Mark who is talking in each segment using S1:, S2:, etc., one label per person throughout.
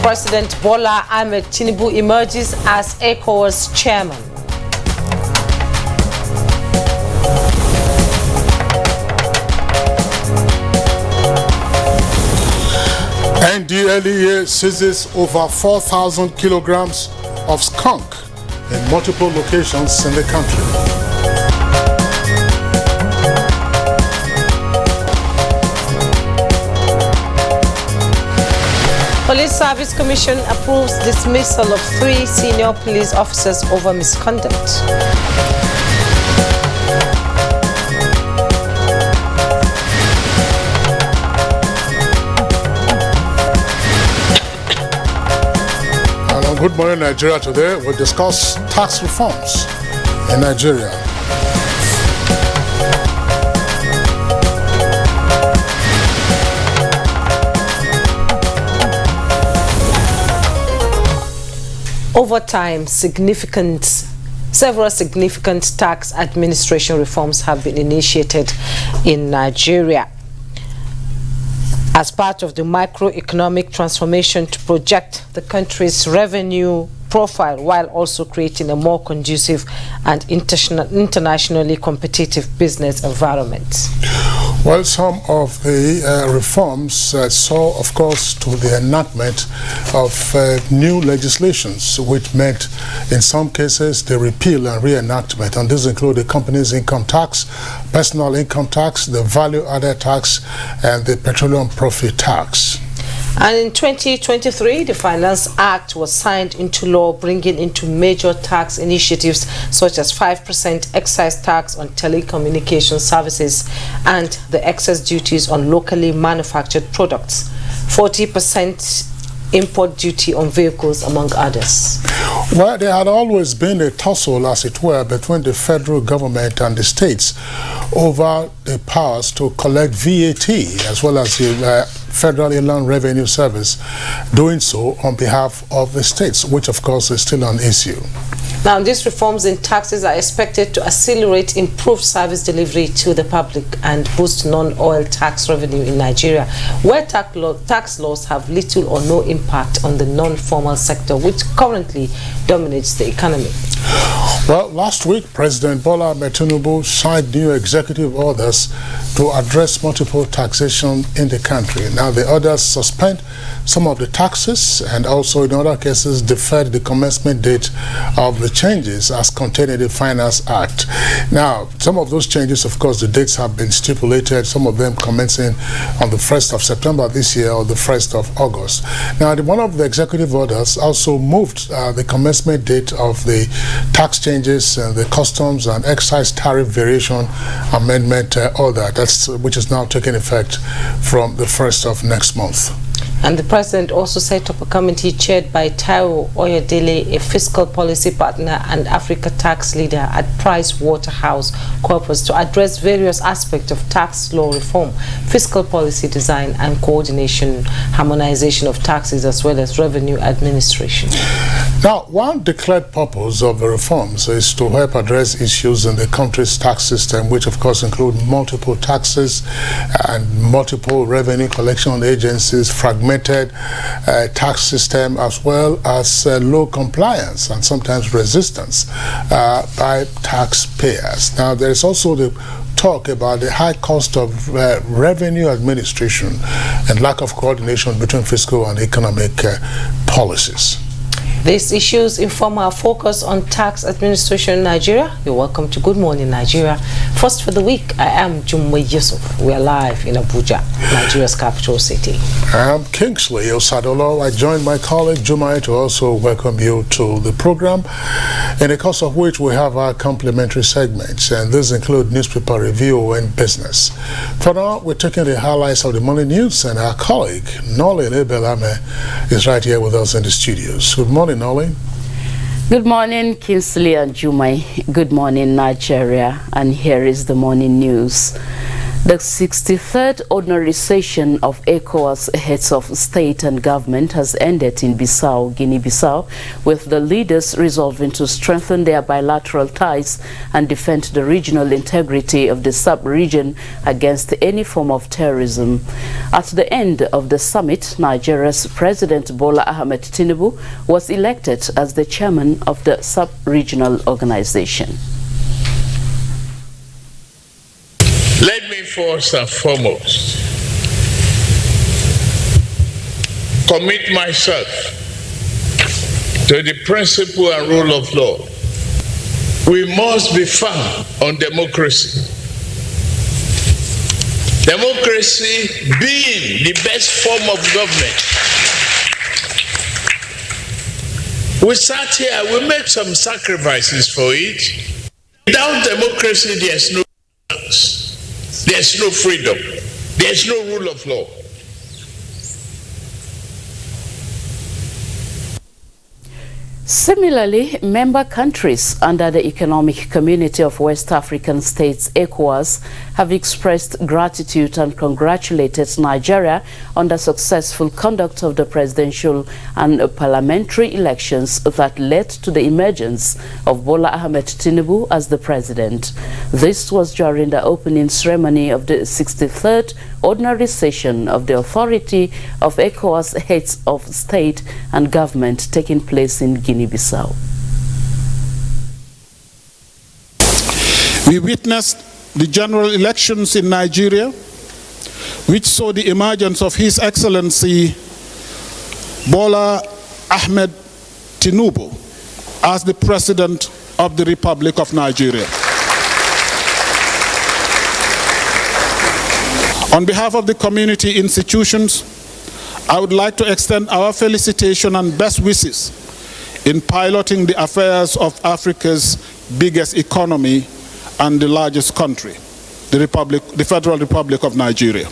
S1: President Bola Ahmed Tinubu emerges as ECOWAS chairman.
S2: NTA seizes over 4,000 kilograms of skunk in multiple locations in the country.
S1: Police Service Commission approves dismissal of 3 senior police officers over misconduct.
S2: Good morning, Nigeria. Today we'll discuss tax reforms in Nigeria.
S1: Over time, several significant tax administration reforms have been initiated in Nigeria as part of the macroeconomic transformation to project the country's revenue profile while also creating a more conducive and internationally competitive business environment.
S2: Well, some of the reforms saw, of course, to the enactment of new legislations, which meant, in some cases, the repeal and reenactment. And these include the company's income tax, personal income tax, the value-added tax, and the petroleum profit tax.
S1: And in 2023, the Finance Act was signed into law, bringing into major tax initiatives such as 5% excise tax on telecommunication services and the excess duties on locally manufactured products, 40% import duty on vehicles, among others.
S2: Well, there had always been a tussle, as it were, between the federal government and the states over the powers to collect VAT, as well as the Federal Inland Revenue Service doing so on behalf of the states, which of course is still an issue.
S1: Now, these reforms in taxes are expected to accelerate improved service delivery to the public and boost non-oil tax revenue in Nigeria, where tax laws have little or no impact on the non-formal sector, which currently dominates the economy.
S2: Well, last week, President Bola Ahmed Tinubu signed new executive orders to address multiple taxation in the country. Now, the orders suspend some of the taxes and also, in other cases, deferred the commencement date of the changes as contained in the Finance Act. Now, some of those changes, of course, the dates have been stipulated, some of them commencing on the 1st of September this year or the 1st of August. Now, one of the executive orders also moved the commencement date of the tax changes, the customs and excise tariff variation amendment order, which is now taking effect from the 1st of next month.
S1: And the president also set up a committee chaired by Taiwo Oyedele, a fiscal policy partner and Africa tax leader at PricewaterhouseCoopers, to address various aspects of tax law reform, fiscal policy design and coordination, harmonization of taxes, as well as revenue administration.
S2: Now, one declared purpose of the reforms is to help address issues in the country's tax system, which of course include multiple taxes and multiple revenue collection agencies, fragmented tax system, as well as low compliance and sometimes resistance by taxpayers. Now, there is also the talk about the high cost of revenue administration and lack of coordination between fiscal and economic policies.
S1: These issues inform our focus on tax administration in Nigeria. You're welcome to Good Morning Nigeria. First for the week, I am Jumwe Yusuf. We are live in Abuja, Nigeria's capital city.
S2: I'm Kingsley Osadolo. I joined my colleague Jumai to also welcome you to the program, in the course of which we have our complimentary segments, and these include newspaper review and business. For now, we're taking the highlights of the morning news, and our colleague Nolly Lebelame is right here with us in the studios. Good morning, Nolly.
S3: Good morning, Kingsley and Jumai. Good morning, Nigeria. And here is the morning news. The 63rd ordinary session of ECOWAS heads of state and government has ended in Bissau, Guinea-Bissau, with the leaders resolving to strengthen their bilateral ties and defend the regional integrity of the sub-region against any form of terrorism. At the end of the summit, Nigeria's President Bola Ahmed Tinubu was elected as the chairman of the sub-regional organization.
S4: Let me first and foremost commit myself to the principle and rule of law. We must be firm on democracy. Democracy being the best form of government. We sat here, we make some sacrifices for it. Without democracy, there's no chance. There's no freedom. There's no rule of law.
S3: Similarly, member countries under the Economic Community of West African States, ECOWAS, have expressed gratitude and congratulated Nigeria on the successful conduct of the presidential and parliamentary elections that led to the emergence of Bola Ahmed Tinubu as the president. This was during the opening ceremony of the 63rd ordinary session of the Authority of ECOWAS heads of state and government taking place in Guinea-Bissau.
S5: We witnessed the general elections in Nigeria, which saw the emergence of His Excellency Bola Ahmed Tinubu as the President of the Republic of Nigeria. On behalf of the community institutions, I would like to extend our felicitation and best wishes in piloting the affairs of Africa's biggest economy and the largest country, the Federal Republic of Nigeria.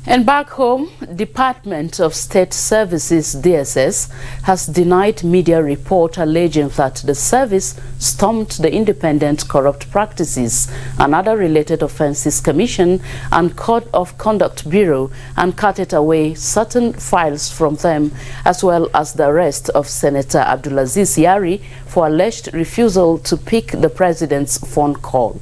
S3: And back home, Department of State Services, DSS, has denied media report alleging that the service stormed the Independent Corrupt Practices and Other Related Offences Commission and Code of Conduct Bureau and carted away certain files from them, as well as the arrest of Senator Abdulaziz Yari for alleged refusal to pick the president's phone call.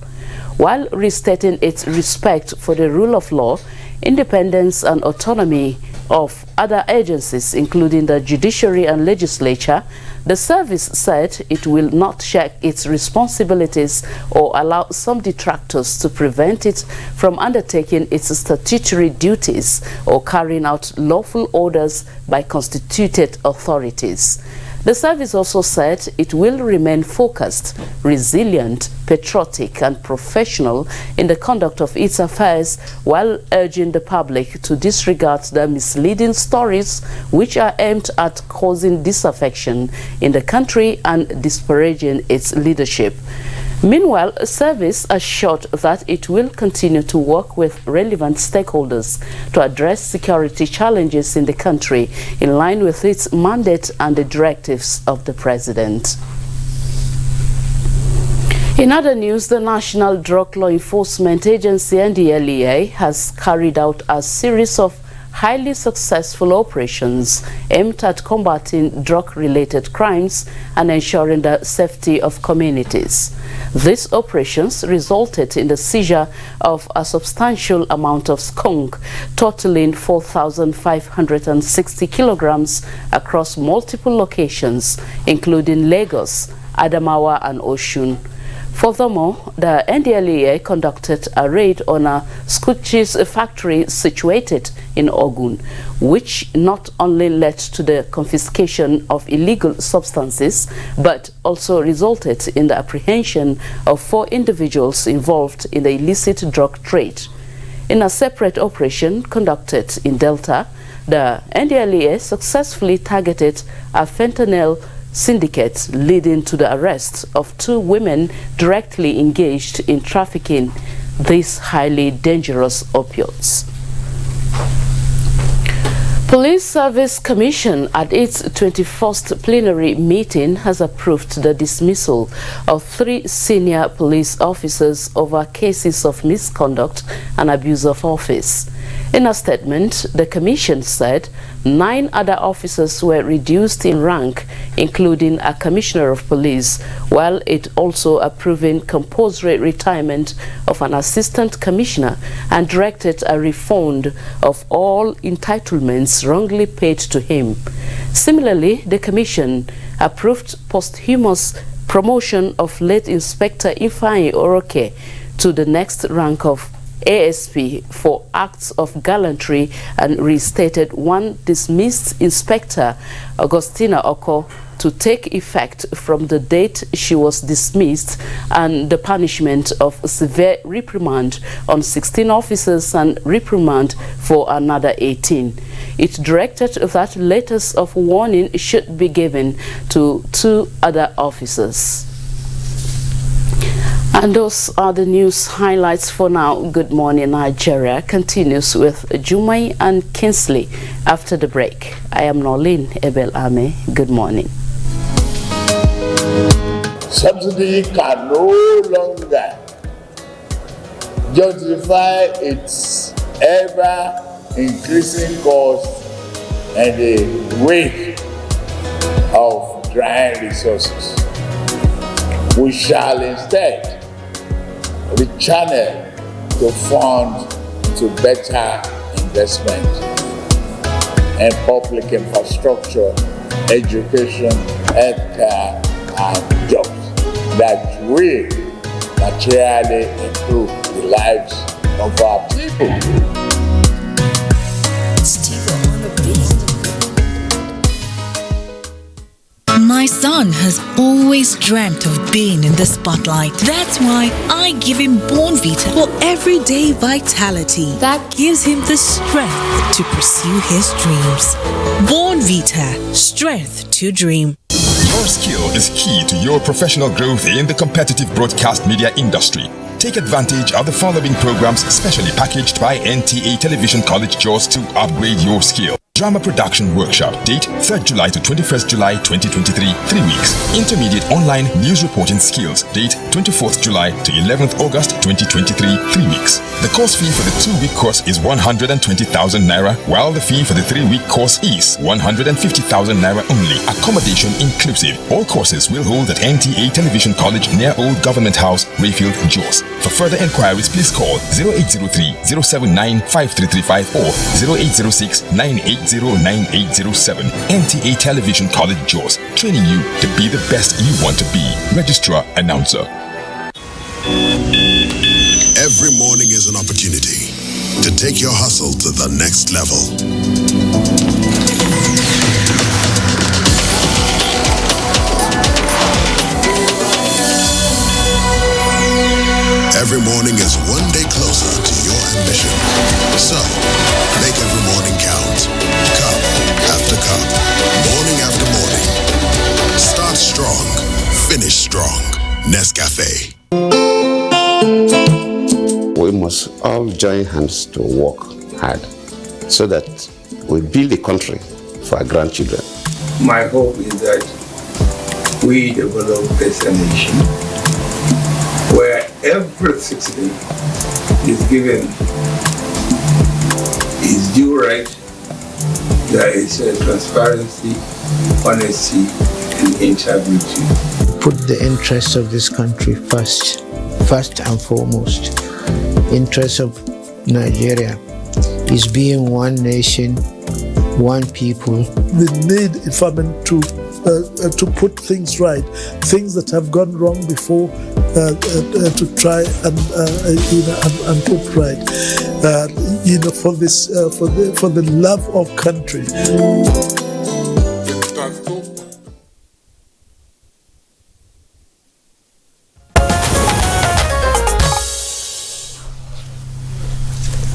S3: While restating its respect for the rule of law, independence and autonomy of other agencies, including the judiciary and legislature, the service said it will not shirk its responsibilities or allow some detractors to prevent it from undertaking its statutory duties or carrying out lawful orders by constituted authorities. The service also said it will remain focused, resilient, patriotic and professional in the conduct of its affairs, while urging the public to disregard the misleading stories which are aimed at causing disaffection in the country and disparaging its leadership. Meanwhile, the service assured that it will continue to work with relevant stakeholders to address security challenges in the country in line with its mandate and the directives of the president. In other news, the National Drug Law Enforcement Agency, NTA, has carried out a series of highly successful operations aimed at combating drug-related crimes and ensuring the safety of communities. These operations resulted in the seizure of a substantial amount of skunk, totaling 4,560 kilograms across multiple locations, including Lagos, Adamawa and Osun. Furthermore, the NDLEA conducted a raid on a skunk cheese factory situated in Ogun, which not only led to the confiscation of illegal substances, but also resulted in the apprehension of 4 individuals involved in the illicit drug trade. In a separate operation conducted in Delta, the NDLEA successfully targeted a fentanyl syndicate, leading to the arrest of 2 women directly engaged in trafficking these highly dangerous opioids. Police Service Commission at its 21st plenary meeting has approved the dismissal of 3 senior police officers over cases of misconduct and abuse of office. In a statement, the Commission said 9 other officers were reduced in rank, including a Commissioner of Police, while it also approving compulsory retirement of an Assistant Commissioner and directed a refund of all entitlements wrongly paid to him. Similarly, the Commission approved posthumous promotion of late Inspector Ifeanyi Oroke to the next rank of ASP for acts of gallantry and restated 1 dismissed Inspector Augustina Oko to take effect from the date she was dismissed, and the punishment of severe reprimand on 16 officers and reprimand for another 18. It directed that letters of warning should be given to 2 other officers. And those are the news highlights for now. Good Morning Nigeria continues with Jumai and Kinsley after the break. I am Nolin Ebel Ame. Good morning.
S4: Subsidy can no longer justify its ever increasing cost and the weight of dry resources. We shall instead rechannel to fund to better investment in public infrastructure, education, healthcare, and jobs that will materially improve the lives of our people.
S6: My son has always dreamt of being in the spotlight. That's why I give him Bornvita for everyday vitality that gives him the strength to pursue his dreams. Bornvita, strength to dream.
S7: Your skill is key to your professional growth in the competitive broadcast media industry. Take advantage of the following programs specially packaged by NTA Television College Jos to upgrade your skill. Drama Production Workshop, date 3rd July to 21st July 2023, 3 weeks. Intermediate Online News Reporting Skills, date 24th July to 11th August 2023, 3 weeks. The course fee for the 2-week course is 120,000 Naira, while the fee for the 3-week course is 150,000 Naira only. Accommodation inclusive. All courses will hold at NTA Television College near Old Government House, Rayfield, Jos. For further inquiries, please call 0803-079-5335 or 0806-980-9807. NTA Television College Jos, training you to be the best you want to be. Registrar Announcer.
S8: Every morning is an opportunity to take your hustle to the next level. Every morning is one day closer to your ambition. So, make every morning count. Cup after cup, morning after morning. Start strong, finish strong. Nescafe.
S9: We must all join hands to work hard so that we build a country for our grandchildren.
S10: My hope is that we develop this nation where every citizen is given his due right. There is transparency, honesty, and integrity.
S11: Put the interests of this country first and foremost. Interests of Nigeria is being one nation, one people.
S12: We need to put things right, things that have gone wrong before, to try and put right, for the love of country.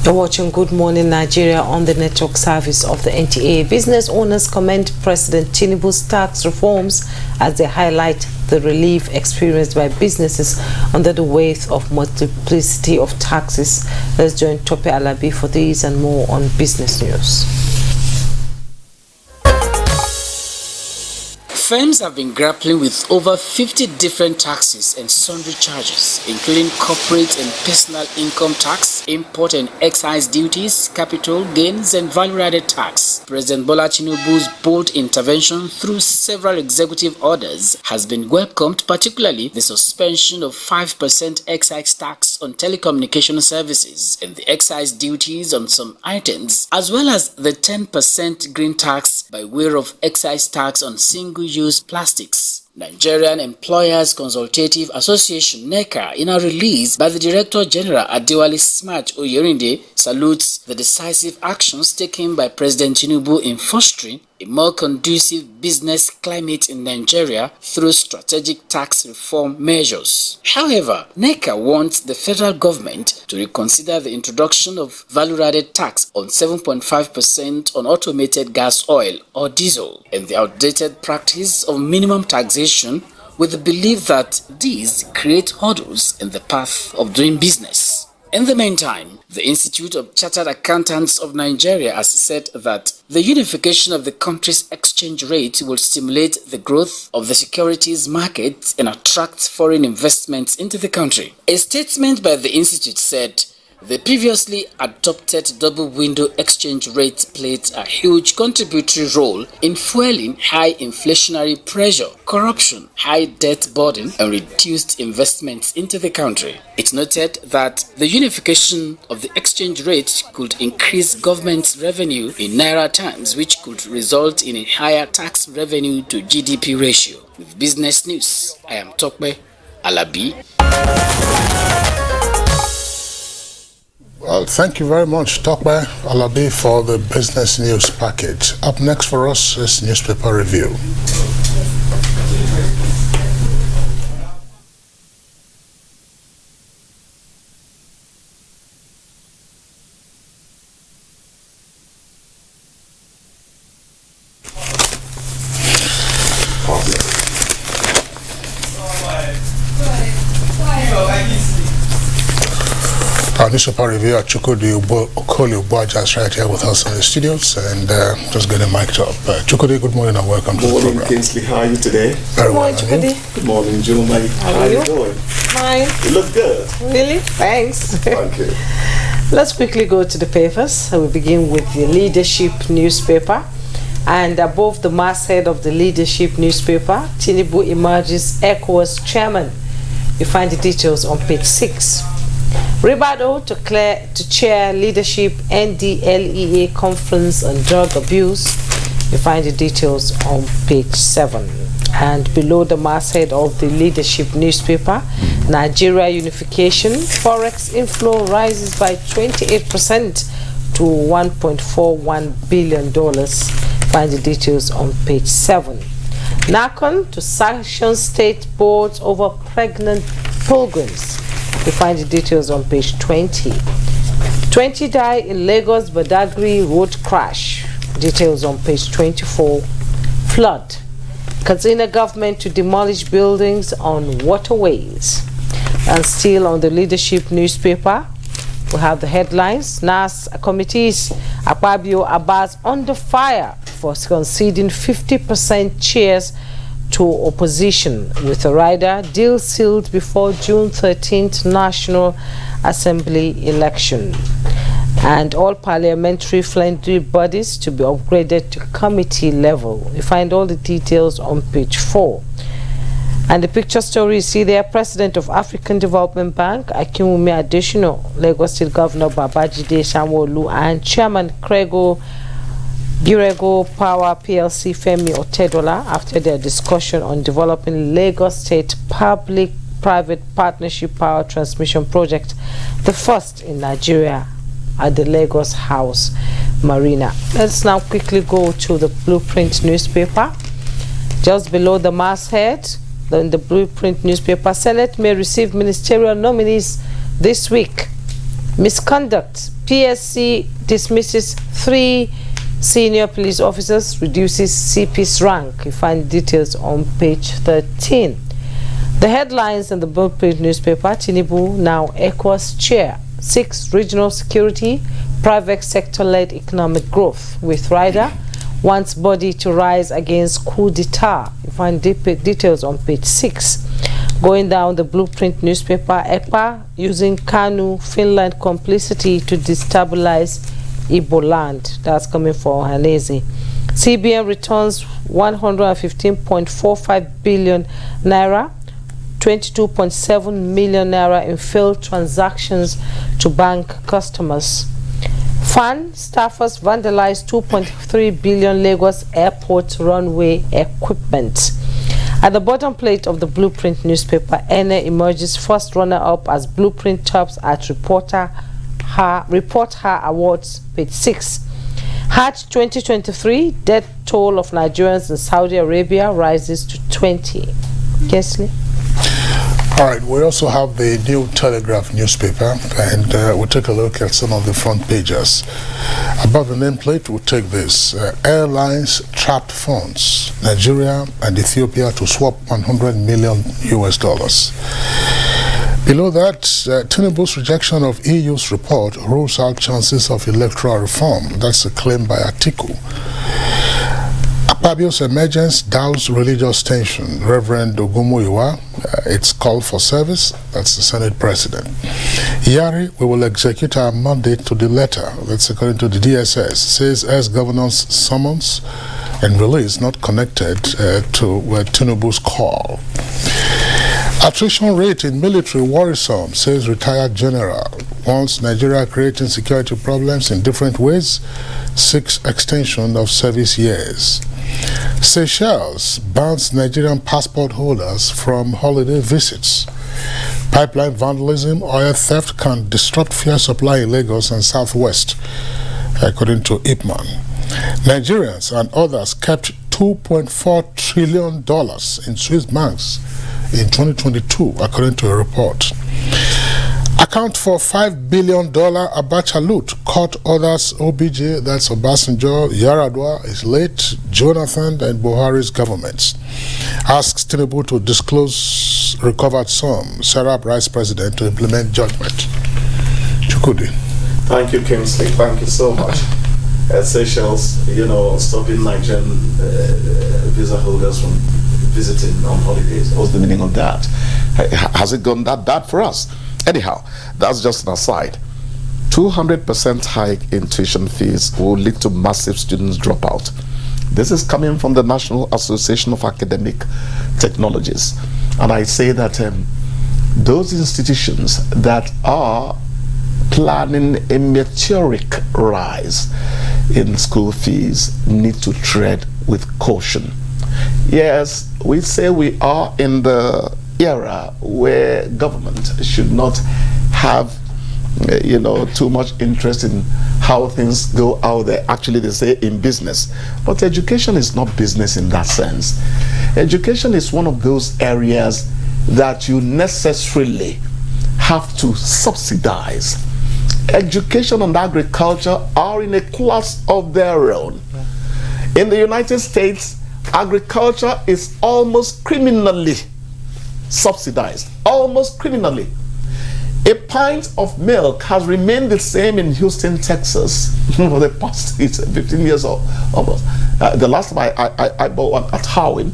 S1: You're watching Good Morning Nigeria on the network service of the NTA. Business owners commend President Tinubu's tax reforms as they highlight the relief experienced by businesses under the weight of multiplicity of taxes. Let's join Tope Alabi for these and more on Business News.
S13: Firms have been grappling with over 50 different taxes and sundry charges, including corporate and personal income tax, import and excise duties, capital gains, and value-added tax. President Bola Tinubu's bold intervention through several executive orders has been welcomed, particularly the suspension of 5% excise tax on telecommunication services and the excise duties on some items, as well as the 10% green tax by way of excise tax on single-use plastics. Nigerian Employers Consultative Association (NECA), in a release by the Director General Adewale Smart Oyerinde, salutes the decisive actions taken by President Tinubu in fostering a more conducive business climate in Nigeria through strategic tax reform measures. However, NECA wants the federal government to reconsider the introduction of value-added tax on 7.5% on automated gas oil or diesel and the outdated practice of minimum taxation, with the belief that these create hurdles in the path of doing business. In the meantime, the Institute of Chartered Accountants of Nigeria has said that the unification of the country's exchange rate will stimulate the growth of the securities market and attract foreign investments into the country. A statement by the institute said, the previously adopted double window exchange rate played a huge contributory role in fueling high inflationary pressure, corruption, high debt burden, and reduced investments into the country. It noted that the unification of the exchange rate could increase government's revenue in naira terms, which could result in a higher tax revenue to GDP ratio. With Business News, I am Tokbe Alabi.
S2: Well, thank you very much, Tokbe Alabi, for the business news package. Up next for us is newspaper review. Our newspaper reviewer, Chukwudi Obuaja, is right here with us in the studios, and just getting mic'd up. Chukwudi, good morning and welcome to the program.
S14: Good morning, Kingsley. How are you today?
S2: Very well.
S14: Good morning, Juma. How are you doing?
S1: Fine.
S14: You look good.
S1: Really? Thanks.
S14: Thank you.
S1: Let's quickly go to the papers. We begin with the Leadership newspaper. And above the masthead of the Leadership newspaper, Tinubu emerges ECOWAS chairman. You find the details on page 6. Ribado to chair Leadership NDLEA conference on drug abuse. You find the details on page 7. And below the masthead of the Leadership newspaper, Nigeria unification, forex inflow rises by 28% to $1.41 billion. Find the details on page 7. NACON to sanction state boards over pregnant pilgrims. You find the details on page 20. 20 die in Lagos Badagry road crash. Details on page 24. Flood. Katsina government to demolish buildings on waterways. And still on the Leadership newspaper, we have the headlines. NAS committees, Akpabio Abbas under fire for conceding 50% chairs to opposition, with a rider deal sealed before June 13th National Assembly election. And all parliamentary friendly bodies to be upgraded to committee level. You find all the details on page 4. And the picture story you see there, President of African Development Bank, Akinwumi Adesina, Lagos State Governor Babajide Sanwo-Olu, and Chairman Girego Power PLC Femi Otedola, after their discussion on developing Lagos State Public-Private Partnership Power Transmission Project, the first in Nigeria, at the Lagos House Marina. Let's now quickly go to the Blueprint newspaper. Just below the masthead, in the Blueprint newspaper, Senate may receive ministerial nominees this week. Misconduct. PSC dismisses 3 senior police officers, reduces CP's rank. You find details on page 13. The headlines in the Blueprint newspaper: Tinubu now ECOWAS chair, 6 regional security, private sector-led economic growth, with rider wants body to rise against coup d'etat. You find details on page 6. Going down the Blueprint newspaper, EPA using Kanu, Finland complicity to destabilize Igbo land. That's coming for Hanese. CBN returns 115.45 billion naira, 22.7 million naira in failed transactions to bank customers. FAN staffers vandalized 2.3 billion Lagos airport runway equipment. At the bottom plate of the Blueprint newspaper, NTA emerges first runner-up as Blueprint tops at Report Her Awards, page 6. Hajj 2023, death toll of Nigerians in Saudi Arabia rises to 20. Kesley?
S2: All right, we also have the New Telegraph newspaper, and we'll take a look at some of the front pages. Above the nameplate, we'll take this. Airlines trapped funds, Nigeria and Ethiopia to swap $100 million. Below that, Tinubu's rejection of EU's report rules out chances of electoral reform. That's a claim by Atiku. Akpabio's emergence doused religious tension. Reverend Ogunmuyiwa, it's call for service. That's the Senate President. Yari, we will execute our mandate to the letter. That's according to the DSS. Says as governor's summons and release not connected to Tinubu's call. Attrition rate in military worrisome, says retired general. Wants Nigeria creating security problems in different ways, seeks extension of service years. Seychelles bans Nigerian passport holders from holiday visits. Pipeline vandalism, oil theft can disrupt fuel supply in Lagos and Southwest, according to Ipman. Nigerians and others kept $2.4 trillion in Swiss banks in 2022, according to a report. Account for $5 billion Abacha loot, caught others OBJ, that's Obasanjo, Yaradua is late, Jonathan and Buhari's governments. Asks Tinubu to disclose recovered sum, Serap Rice President to implement judgment. Chukudi.
S14: Thank you, Kingsley. Thank you so much. Seychelles, stopping Nigerian visa holders from visiting on holidays. What's the meaning of that? Has it gone that bad for us? Anyhow, that's just an aside. 200% hike in tuition fees will lead to massive students dropout. This is coming from the National Association of Academic Technologies. And I say that those institutions that are planning a meteoric rise in school fees need to tread with caution. Yes, we say we are in the era where government should not have too much interest in how things go out there. Actually, they say in business, but education is not business in that sense. Education is one of those areas that you necessarily have to subsidize. Education and agriculture are in a class of their own. In the United States, agriculture is almost criminally subsidized, almost criminally. A pint of milk has remained the same in Houston, Texas for the past 15 years or almost. The last time I bought one at Howin,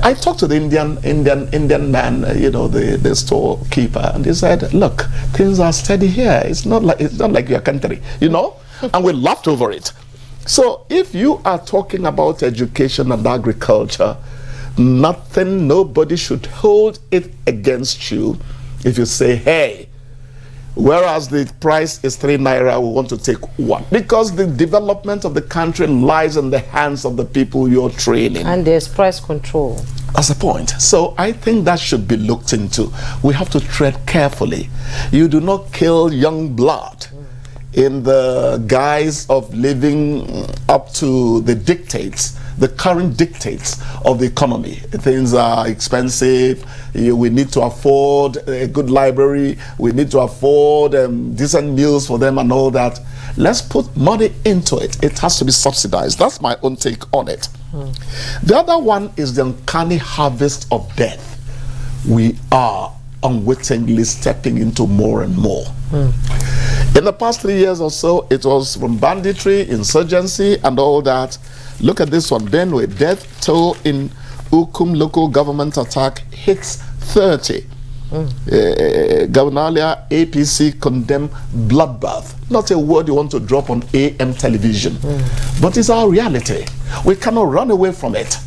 S14: I talked to the Indian man, the storekeeper, and he said, "Look, things are steady here. It's not like your country, and we laughed over it." So if you are talking about education and agriculture, nobody should hold it against you if you say, hey, whereas the price is 3 naira, we want to take 1. Because the development of the country lies in the hands of the people you're training.
S1: And there's price control.
S14: That's the point. So I think that should be looked into. We have to tread carefully. You do not kill young blood in the guise of living up to the dictates, the current dictates of the economy. Things are expensive. We need to afford a good library. We need to afford decent meals for them and all that. Let's put money into it. It has to be subsidized. That's my own take on it. The other one is the uncanny harvest of death. We are unwittingly stepping into more and more. In the past 3 years or so, it was from banditry, insurgency, and all that. Look at this one. Benue, death toll in Ukum local government attack hits 30. Gavanalia APC condemn bloodbath. Not a word you want to drop on AM television. But it's our reality. We cannot run away from it.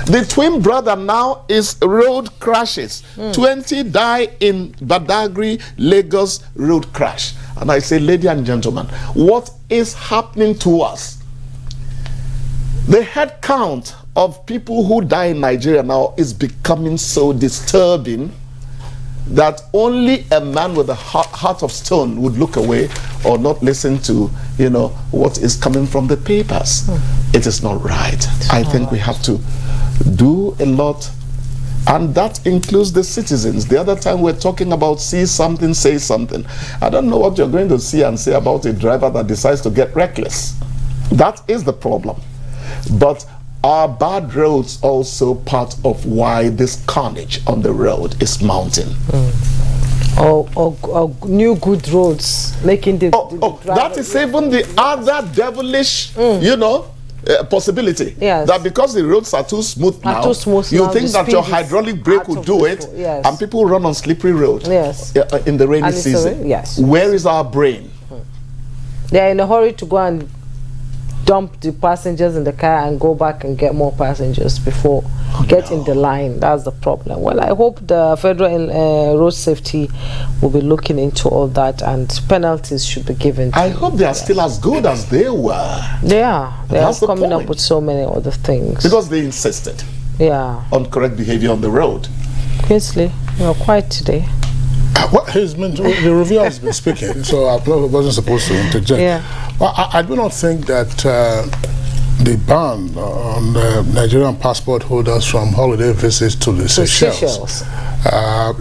S14: The twin brother now is road crashes. 20 die in Badagry, Lagos road crash. And I say, ladies and gentlemen, what is happening to us? The head count of people who die in Nigeria now is becoming so disturbing that only a man with a heart of stone would look away or not listen to, you know, what is coming from the papers. It is not right. I think we have to do a lot, and that includes the citizens. The other time we're talking about see something, say something. I don't know what you're going to see and say about a driver that decides to get reckless. That is the problem. But are bad roads also part of why this carnage on the road is mounting?
S1: Or new good roads making the
S14: that is even the other devilish, you know, possibility.
S1: Yes.
S14: That because the roads are too smooth now, you think that your hydraulic brake will do it, and people run on slippery road in the rainy season. Where is our brain?
S1: They're in a hurry to go and dump the passengers in the car and go back and get more passengers before getting the line. That's the problem. Well, I hope the Federal Road Safety will be looking into all that, and penalties should be given.
S14: I hope they are still as good as they were.
S1: They are. They are coming up with so many other things.
S14: Because they insisted on correct behavior on the road.
S1: Quinsley, you're quiet today.
S2: What he's been, the reviewer has been speaking, so I wasn't supposed to interject. Well, I do not think that the ban on Nigerian passport holders from holiday visits to the Seychelles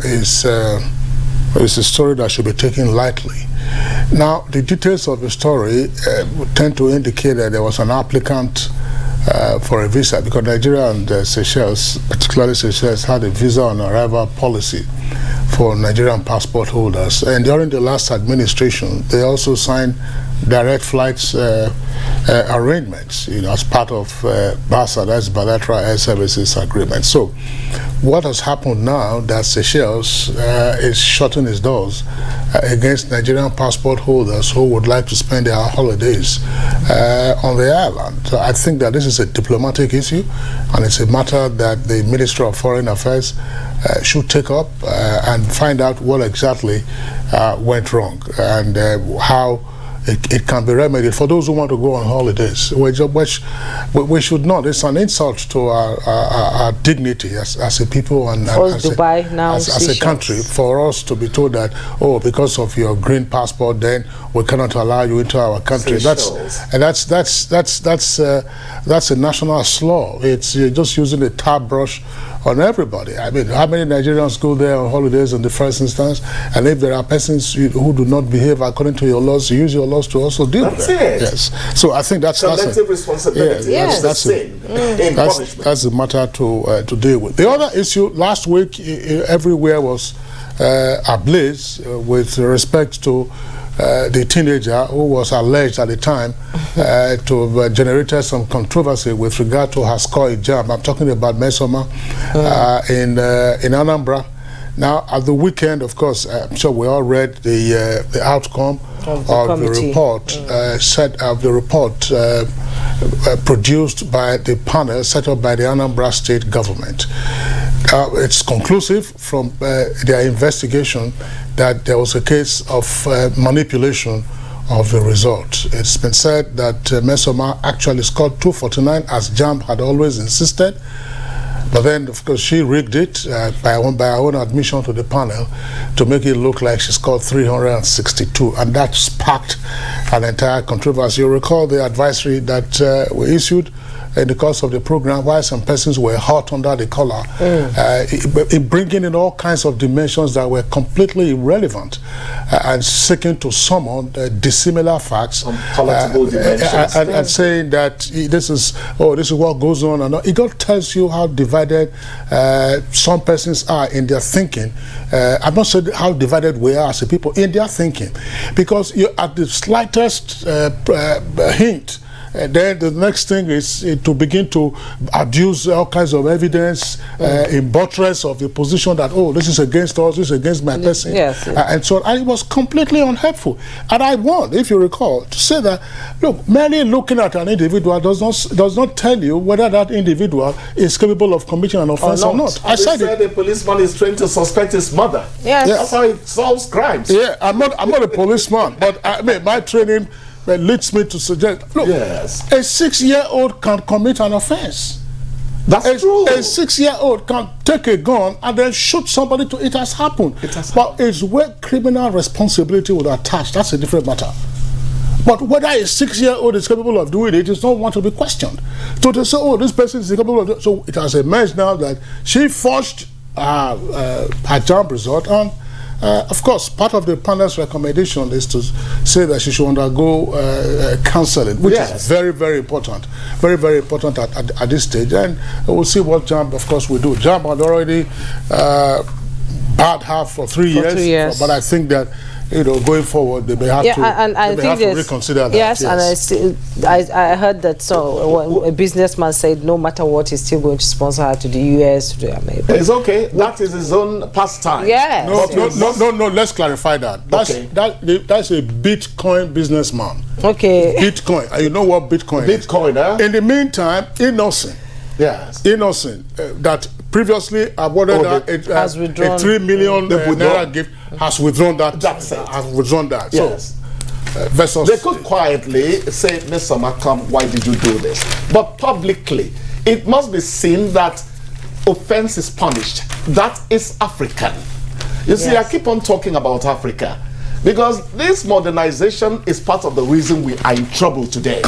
S2: is a story that should be taken lightly. Now, the details of the story tend to indicate that there was an applicant for a visa, because Nigeria and Seychelles, particularly Seychelles, had a visa on arrival policy for Nigerian passport holders. And during the last administration, they also signed direct flights arrangements, you know, as part of BASA, that's Bilateral Air Services Agreement. So what has happened now that Seychelles is shutting its doors against Nigerian passport holders who would like to spend their holidays on the island. So I think that this is a diplomatic issue, and it's a matter that the Ministry of Foreign Affairs should take up and find out what exactly went wrong and how it can be remedied for those who want to go on holidays, which we should not. It's an insult to our dignity as a people and
S1: Dubai now
S2: as a country, for us to be told that, oh, because of your green passport, then we cannot allow you into our country. That's a national slur. It's you're just using a tar brush on everybody. I mean, how many Nigerians go there on holidays in the first instance? And if there are persons who do not behave according to your laws, you use your laws to also deal with it. Yes. So I think that's
S14: collective responsibility.
S2: Yeah, that's a matter to deal with. The other issue last week, everywhere was ablaze with respect to the teenager who was alleged at the time to have generated some controversy with regard to her score exam. I'm talking about Mesoma in Anambra. Now, at the weekend, of course, I'm sure we all read the outcome of the report produced by the panel set up by the Anambra State government. It's conclusive from their investigation that there was a case of manipulation of the result. It's been said that Mesoma actually scored 249 as JAMB had always insisted, but then of course she rigged it by her own admission to the panel to make it look like she scored 362, and that sparked an entire controversy. You recall the advisory that we issued in the course of the program why some persons were hot under the collar, in bringing in all kinds of dimensions that were completely irrelevant, and seeking to summon dissimilar facts, and saying that this is what goes on, and it all tells you how divided some persons are in their thinking. I'm not saying how divided we are as a people in their thinking, because you at the slightest hint, then the next thing is to begin to adduce all kinds of evidence in buttress of the position that, this is against us, this is against my person, and so on. And it was completely unhelpful. And I want, if you recall, to say that, look, merely looking at an individual does not tell you whether that individual is capable of committing an offense or not.
S14: I said a policeman is trained to suspect his mother.
S1: Yes.
S14: That's how he solves crimes.
S2: Yeah, I'm not a policeman, but I mean, my training leads me to suggest, look, a 6-year-old can commit an offense.
S14: That's true.
S2: A 6-year-old can take a gun and then shoot somebody to it has happened. But it's where criminal responsibility would attach. That's a different matter. But whether a 6-year-old is capable of doing it is not one to be questioned. So to say, this person is capable of doing it. So it has emerged now that she forged her job result, and of course, part of the panel's recommendation is to say that she should undergo counseling, which is very, very important. Very, very important at this stage. And we'll see what JAMB, of course, will do. JAMB had already barred her for 3 years. But I think that, going forward, they may have to reconsider that.
S1: Yes, and I heard that a businessman said no matter what, he's still going to sponsor her to the US, to the America.
S14: It's okay. That is his own pastime.
S1: Yes.
S2: No, let's clarify that. That's a Bitcoin businessman.
S1: Okay.
S2: Bitcoin. And you know what Bitcoin is?
S14: Bitcoin,
S2: In the meantime, innocent. That previously awarded a 3 million naira gift, has withdrawn that. Has withdrawn that.
S14: Yes.
S2: So,
S14: they could quietly say, Mr. Malcolm, why did you do this? But publicly, it must be seen that offense is punished. That is African. You see, I keep on talking about Africa because this modernization is part of the reason we are in trouble today.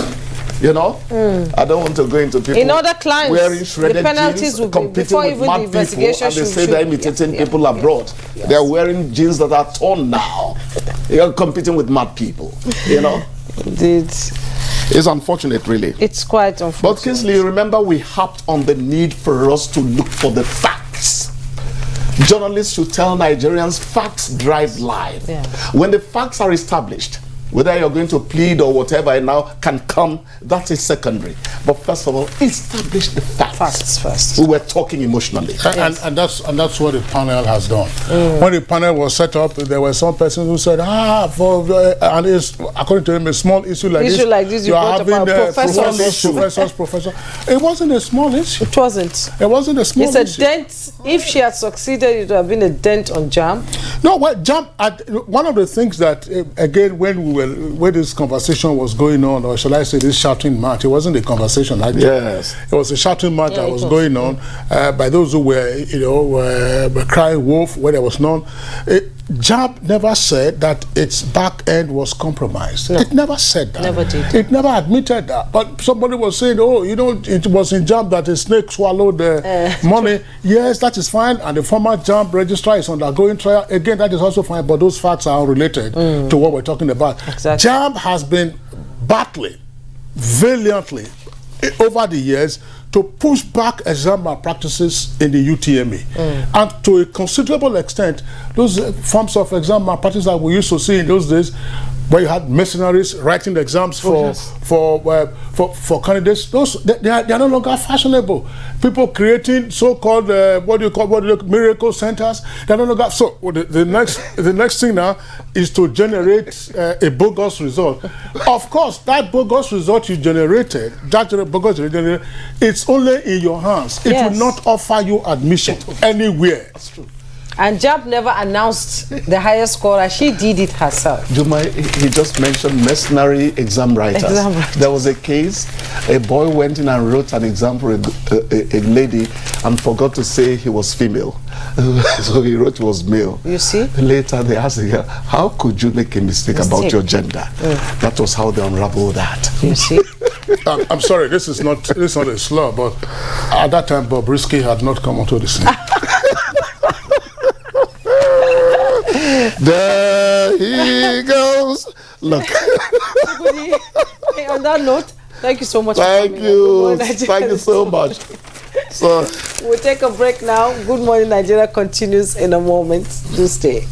S14: I don't want to go into people
S1: in other climes
S14: wearing shredded jeans, competing with mad people, and they say they're imitating people abroad. They're wearing jeans that are torn now. You're competing with mad people,
S1: Indeed.
S14: It's unfortunate, really.
S1: It's quite unfortunate.
S14: But Kingsley, remember we harped on the need for us to look for the facts. Journalists should tell Nigerians facts drive life. When the facts are established, whether you're going to plead or whatever now can come, that is secondary. But first of all, establish the facts first. We were talking emotionally.
S2: And that's what the panel has done. When the panel was set up, there were some persons who said, and it's, according to him, a small issue like this,
S1: you are having
S2: professors. It wasn't a small issue.
S1: It wasn't.
S2: It wasn't a small issue.
S1: It's a dent. If she had succeeded, it would have been a dent on JAMB.
S2: No, well, JAMB, one of the things that, again, when this conversation was going on, or shall I say this shouting match, it wasn't a conversation like
S14: that.
S2: It was a shouting match that was going on by those who were, crying wolf where there was none. JAMB never said that its back end was compromised. No. It never said that.
S1: Never did.
S2: It never admitted that. But somebody was saying, it was in JAMB that a snake swallowed the money. Yes, that is fine. And the former JAMB registrar is undergoing trial. Again, that is also fine. But those facts are unrelated to what we're talking about.
S1: Exactly.
S2: JAMB has been battling valiantly over the years to push back exam malpractices in the UTME. And to a considerable extent, those forms of exam malpractice that we used to see in those days, where you had mercenaries writing the exams for candidates, they are no longer fashionable. People creating so-called miracle centers, they are no longer. So the next thing now is to generate a bogus result. Of course, that bogus result you generated, it's only in your hands. It will not offer you admission anywhere.
S14: That's true.
S1: And JAMB never announced the highest scorer. She did it herself.
S14: Juma, he just mentioned mercenary exam writers. There was a case, a boy went in and wrote an exam for a lady and forgot to say he was female. So he wrote he was male.
S1: You see?
S14: Later they asked her, how could you make a mistake about your gender? That was how they unraveled that.
S1: You see?
S2: I'm sorry, this is not a slur, but at that time, Bobrisky had not come onto the scene.
S15: There he goes. Look.
S1: Hey, on that note, thank you so much.
S15: Thank you. Thank you so much. So
S1: we'll take a break now. Good Morning Nigeria continues in a moment. Do stay.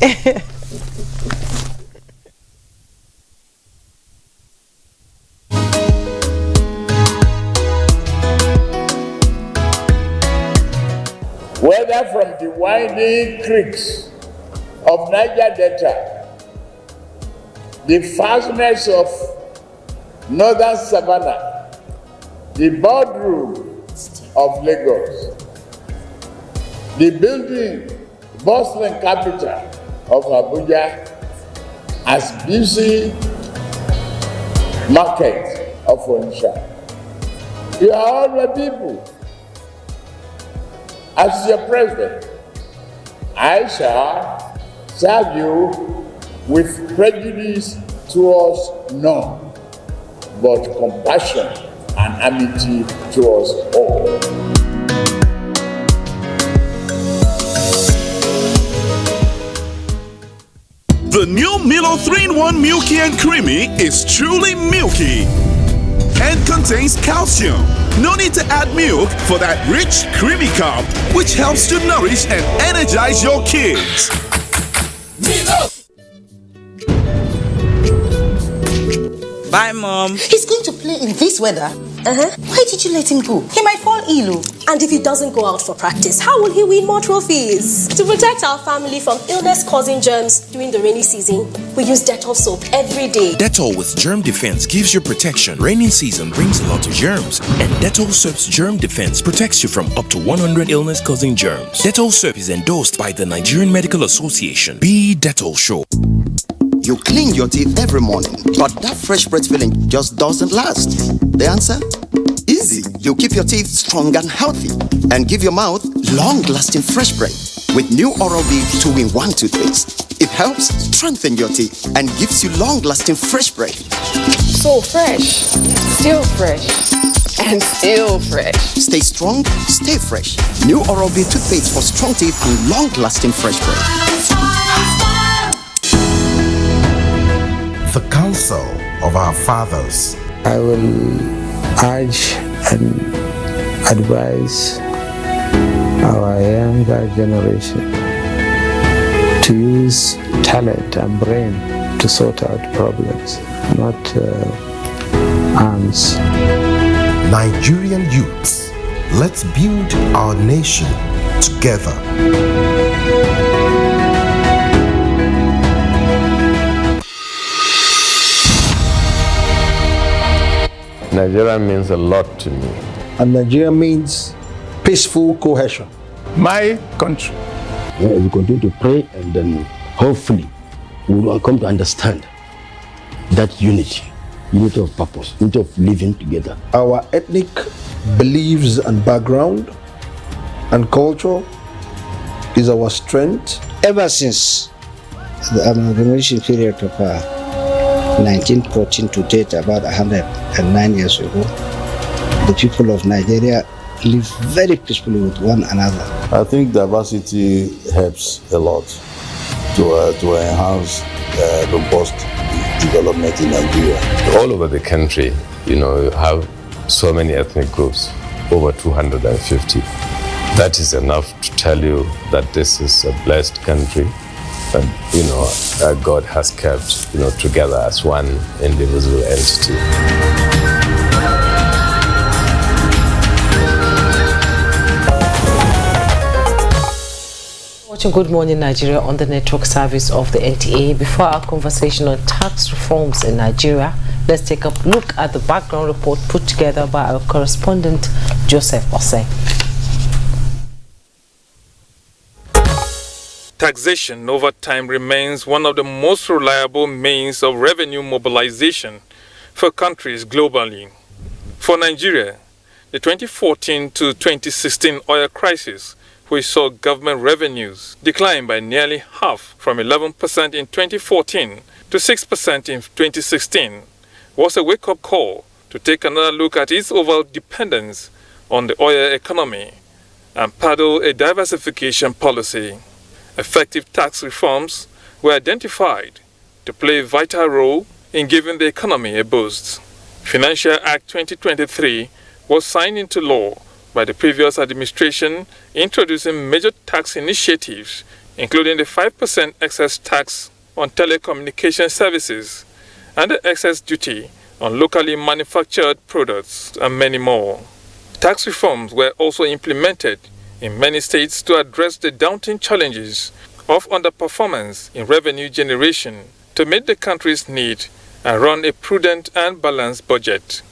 S4: Whether from the winding creeks of Niger Delta, the fastness of northern Savannah, the boardroom of Lagos, the building, bustling capital of Abuja, as busy market of Onitsha. You are all the people. As your president, I shall serve you with prejudice towards none, but compassion and amity towards all.
S16: The new Milo 3-in-1 Milky and Creamy is truly milky and contains calcium. No need to add milk for that rich, creamy cup, which helps to nourish and energize your kids.
S17: Milo! Bye, Mom.
S18: He's going to play in this weather. Why did you let him go? He might fall ill.
S19: And if he doesn't go out for practice, how will he win more trophies? To protect our family from illness-causing germs during the rainy season, we use Dettol soap every day.
S20: Dettol with germ defense gives you protection. Rainy season brings a lot of germs, and Dettol soap's germ defense protects you from up to 100 illness-causing germs. Dettol soap is endorsed by the Nigerian Medical Association. Be Dettol sure.
S21: You clean your teeth every morning, but that fresh breath feeling just doesn't last. The answer? Easy. You keep your teeth strong and healthy and give your mouth long-lasting fresh breath with new Oral-B 2-in-1 toothpaste. It helps strengthen your teeth and gives you long-lasting fresh breath.
S22: So fresh, still fresh, and still fresh.
S21: Stay strong, stay fresh. New Oral-B toothpaste for strong teeth and long-lasting fresh breath.
S23: The counsel of our fathers.
S11: I will urge and advise our younger generation to use talent and brain to sort out problems, not arms.
S23: Nigerian youths, let's build our nation together.
S24: Nigeria means a lot to me.
S25: And Nigeria means peaceful cohesion.
S24: My country.
S26: We continue to pray, and then hopefully we will come to understand that unity of purpose, unity of living together.
S25: Our ethnic beliefs and background and culture is our strength.
S11: Ever since the amalgamation period of 1914 to date, about 109 years ago, the people of Nigeria live very peacefully with one another.
S27: I think diversity helps a lot to enhance robust development in Nigeria.
S24: All over the country, you have so many ethnic groups, over 250. That is enough to tell you that this is a blessed country. And God has kept together as one indivisible entity.
S1: Watching Good Morning Nigeria on the network service of the NTA. Before our conversation on tax reforms in Nigeria, let's take a look at the background report put together by our correspondent Joseph Osei.
S28: Taxation over time remains one of the most reliable means of revenue mobilization for countries globally. For Nigeria, the 2014 to 2016 oil crisis, which saw government revenues decline by nearly half from 11% in 2014 to 6% in 2016, was a wake-up call to take another look at its overall dependence on the oil economy and paddle a diversification policy. Effective tax reforms were identified to play a vital role in giving the economy a boost. Financial Act 2023 was signed into law by the previous administration, introducing major tax initiatives, including the 5% excess tax on telecommunication services and the excess duty on locally manufactured products, and many more. Tax reforms were also implemented in many states to address the daunting challenges of underperformance in revenue generation to meet the country's need and run a prudent and balanced budget.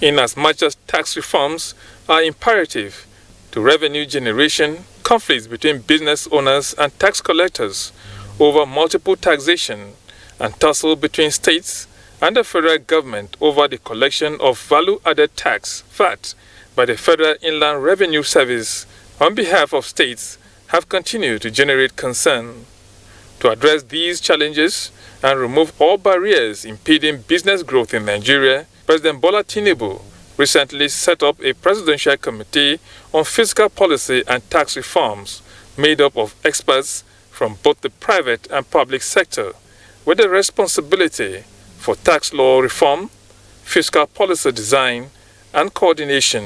S28: In as much as tax reforms are imperative to revenue generation, conflicts between business owners and tax collectors over multiple taxation and tussle between states and the federal government over the collection of value-added tax, VAT, by the Federal Inland Revenue Service on behalf of states have continued to generate concern. To address these challenges and remove all barriers impeding business growth in Nigeria, President Bola Tinubu recently set up a presidential committee on fiscal policy and tax reforms made up of experts from both the private and public sector with the responsibility for tax law reform, fiscal policy design and coordination,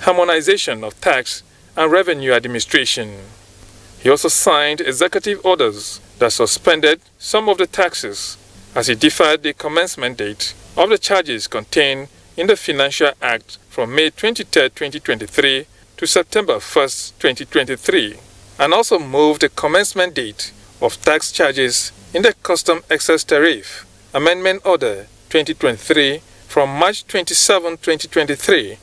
S28: harmonization of tax and revenue administration. He also signed executive orders that suspended some of the taxes as he deferred the commencement date of the charges contained in the Financial Act from May 23, 2023 to September 1, 2023, and also moved the commencement date of tax charges in the Custom Excess Tariff Amendment Order 2023 from March 27, 2023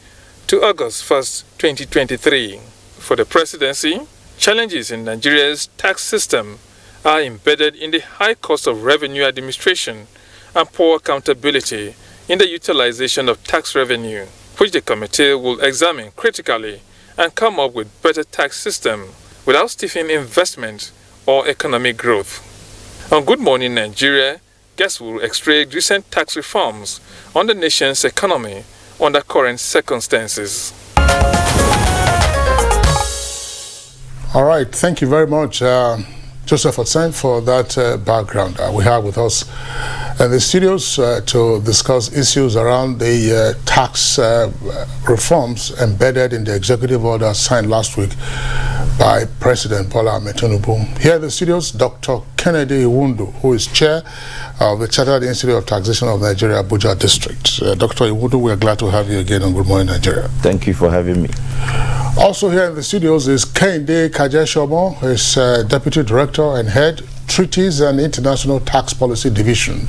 S28: to August 1, 2023. For the presidency, challenges in Nigeria's tax system are embedded in the high cost of revenue administration and poor accountability in the utilization of tax revenue, which the committee will examine critically and come up with better tax system without stifling investment or economic growth. On Good Morning Nigeria, guests will extract recent tax reforms on the nation's economy under current circumstances.
S2: All right, thank you very much, Joseph Otsen, for that background. We have with us in the studios to discuss issues around the tax reforms embedded in the executive order signed last week by President Bola Tinubu. Here in the studios, Dr. Kennedy Iwundu, who is chair of the Chartered Institute of Taxation of Nigeria, Abuja District. Dr. Iwundu, we are glad to have you again on Good Morning Nigeria.
S27: Thank you for having me.
S2: Also here in the studios is Kehinde Kajeshomo, who is Deputy Director and Head, Treaties and International Tax Policy Division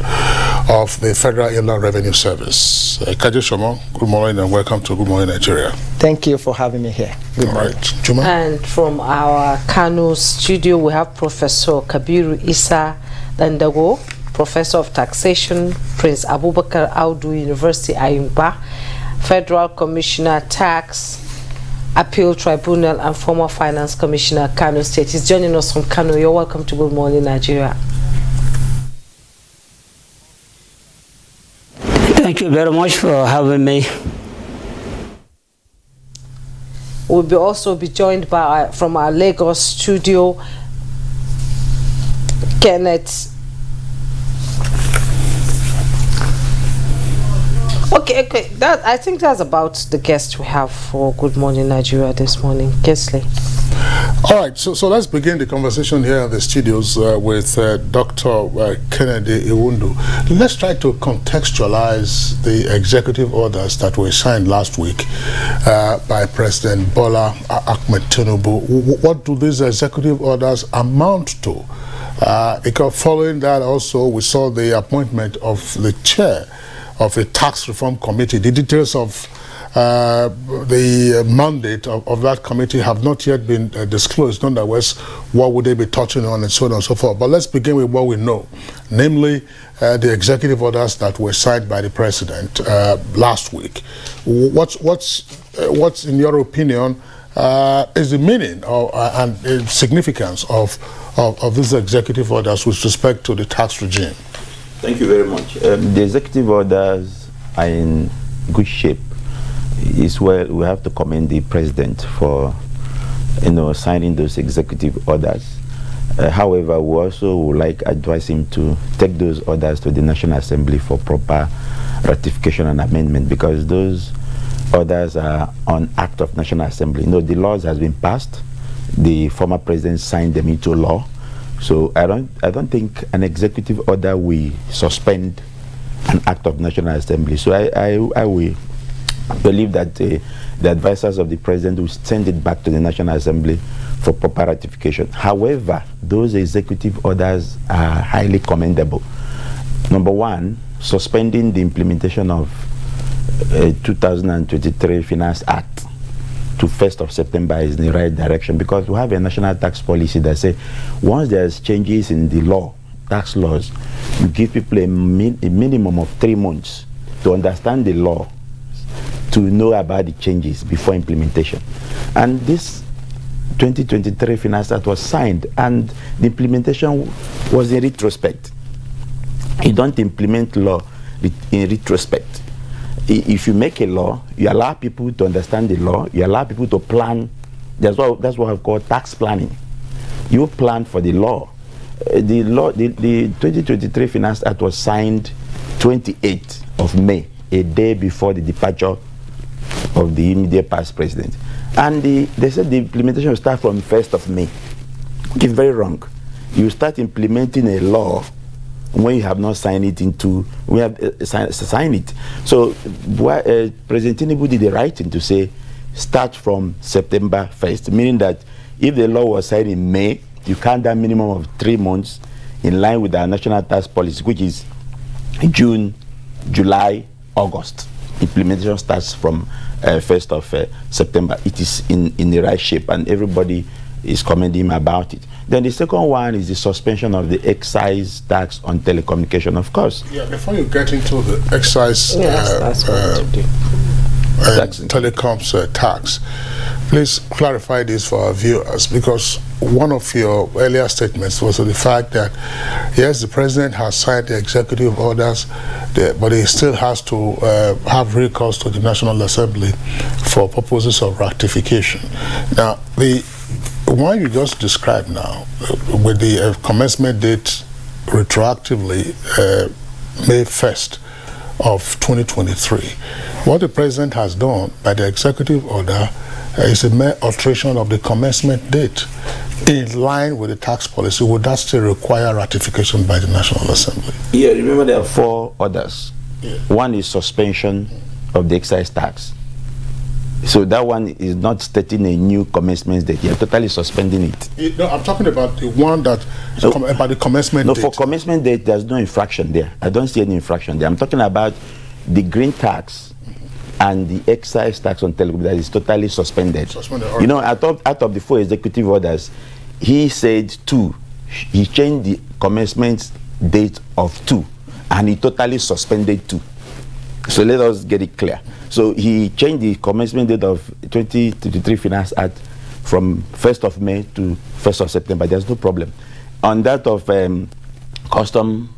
S2: of the Federal Inland Revenue Service. Kajeshomo, good morning and welcome to Good Morning Nigeria.
S3: Thank you for having me here. Good morning.
S2: Right. Juma?
S1: And from our Kano studio, we have Professor Kabiru Isa Dandago, Professor of Taxation, Prince Abubakar Audu University, Ayumba, Federal Commissioner Tax, Appeal Tribunal and former Finance Commissioner, Kano State. He's joining us from Kano. You're welcome to Good Morning Nigeria.
S5: Thank you very much for having me.
S1: We'll also be joined by from our Lagos studio, Kenneth. Okay. I think that's about the guest we have for Good Morning Nigeria this morning. Kesley.
S2: All right, so let's begin the conversation here in the studios with Dr. Kennedy Iwundu. Let's try to contextualize the executive orders that were signed last week by President Bola Ahmed Tinubu. What do these executive orders amount to? Because following that also, we saw the appointment of the chair of a tax reform committee. The details of the mandate of that committee have not yet been disclosed. In other words, what would they be touching on and so on and so forth. But let's begin with what we know, namely the executive orders that were signed by the president last week. What's in your opinion is the meaning and significance of these executive orders with respect to the tax regime?
S27: Thank you very much. The executive orders are in
S6: good shape. Is where we have to commend the president for, signing those executive orders. However, we also would like advise him to take those orders to the National Assembly for proper ratification and amendment, because those orders are on act of National Assembly. The laws has been passed. The former president signed them into law. So I don't think an executive order will suspend an act of National Assembly. So I will believe that the advisors of the president will send it back to the National Assembly for proper ratification. However, those executive orders are highly commendable. Number one, suspending the implementation of 2023 Finance Act to 1st of September is in the right direction, because we have a national tax policy that says once there's changes in the law, tax laws, you give people a minimum of 3 months to understand the law, to know about the changes before implementation. And this 2023 Finance Act was signed, and the implementation was in retrospect. You don't implement law in retrospect. If you make a law, you allow people to understand the law, you allow people to plan. That's what I've called tax planning. You plan for the law. The 2023 Finance Act was signed 28th of May, a day before the departure of the immediate past president. And they said the implementation will start from 1st of May, which is very wrong. You start implementing a law when you have not signed it signed it. So President Tinubu did the right thing to say start from September 1st, meaning that if the law was signed in May, you count that minimum of 3 months in line with our national tax policy, which is June, July, August. Implementation starts from 1st of September. It is in the right shape, and everybody is commending him about it. Then the second one is the suspension of the excise tax on telecommunication, of course.
S2: Yeah, before you get into the excise telecoms tax, please clarify this for our viewers, because one of your earlier statements was the fact that, yes, the president has signed the executive orders, but he still has to have recourse to the National Assembly for purposes of ratification. Now, the one you just described now, with the commencement date retroactively May 1st of 2023, what the president has done by the executive order is a mere alteration of the commencement date in line with the tax policy. Would that still require ratification by the National Assembly?
S6: Yeah, remember there are 4 orders. Yeah. One is suspension of the excise tax. So that one is not stating a new commencement date. You're totally suspending it.
S2: No, I'm talking about the one that is about the commencement date.
S6: No, for commencement date, there's no infraction there. I don't see any infraction there. I'm talking about the green tax and the excise tax on telecom that is totally suspended. Out of the 4 executive orders, he said 2. He changed the commencement date of 2, and he totally suspended 2. So let us get it clear. So he changed the commencement date of 2023 Finance Act from 1st of May to 1st of September. There's no problem. On that of custom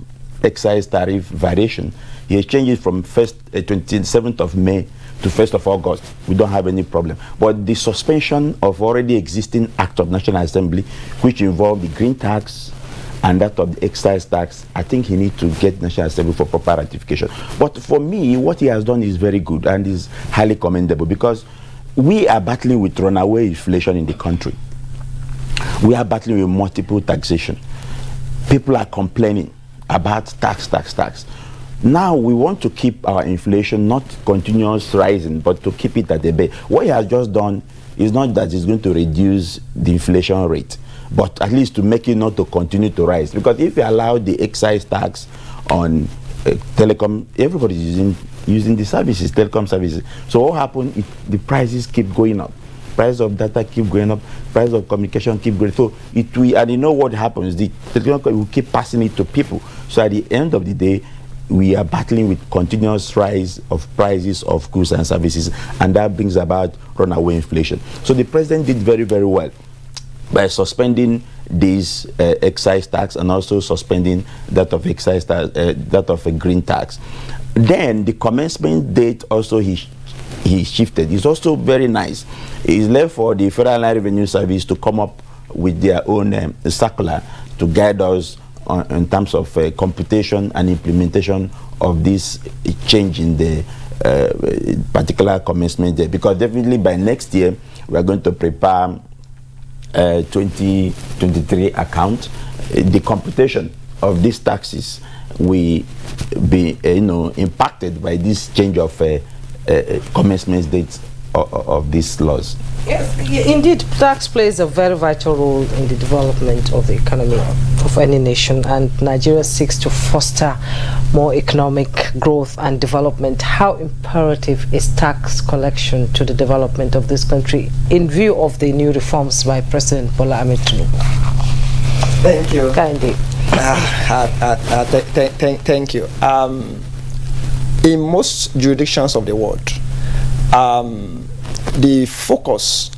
S6: excise tariff variation, he changed it from 27th of May to 1st of August. We don't have any problem. But the suspension of already existing Act of National Assembly, which involved the green tax and that of the excise tax, I think he needs to get National Assembly for proper ratification. But for me, what he has done is very good and is highly commendable, because we are battling with runaway inflation in the country. We are battling with multiple taxation. People are complaining about tax. Now we want to keep our inflation not continuous rising, but to keep it at the bay. What he has just done is not that it's going to reduce the inflation rate, but at least to make it not to continue to rise. Because if you allow the excise tax on telecom, everybody is using the services, telecom services. So what happens if the prices keep going up? Price of data keep going up, price of communication keep going. So and you know what happens, the telecom will keep passing it to people. So at the end of the day, we are battling with continuous rise of prices of goods and services, and that brings about runaway inflation. So the president did very, very well by suspending this excise tax and also suspending that of excise tax, that of a green tax. Then the commencement date also he shifted. It's also very nice. It's left for the Federal Revenue Service to come up with their own circular to guide us in terms of computation and implementation of this change in the particular commencement date. Because definitely by next year we are going to prepare 2023 account. The computation of these taxes will be impacted by this change of commencement dates of these laws.
S1: Yes, indeed, tax plays a very vital role in the development of the economy of any nation, and Nigeria seeks to foster more economic growth and development. How imperative is tax collection to the development of this country in view of the new reforms by President Bola Ahmed Tinubu?
S3: Thank you.
S1: Kindly.
S3: Thank you. In most jurisdictions of the world, the focus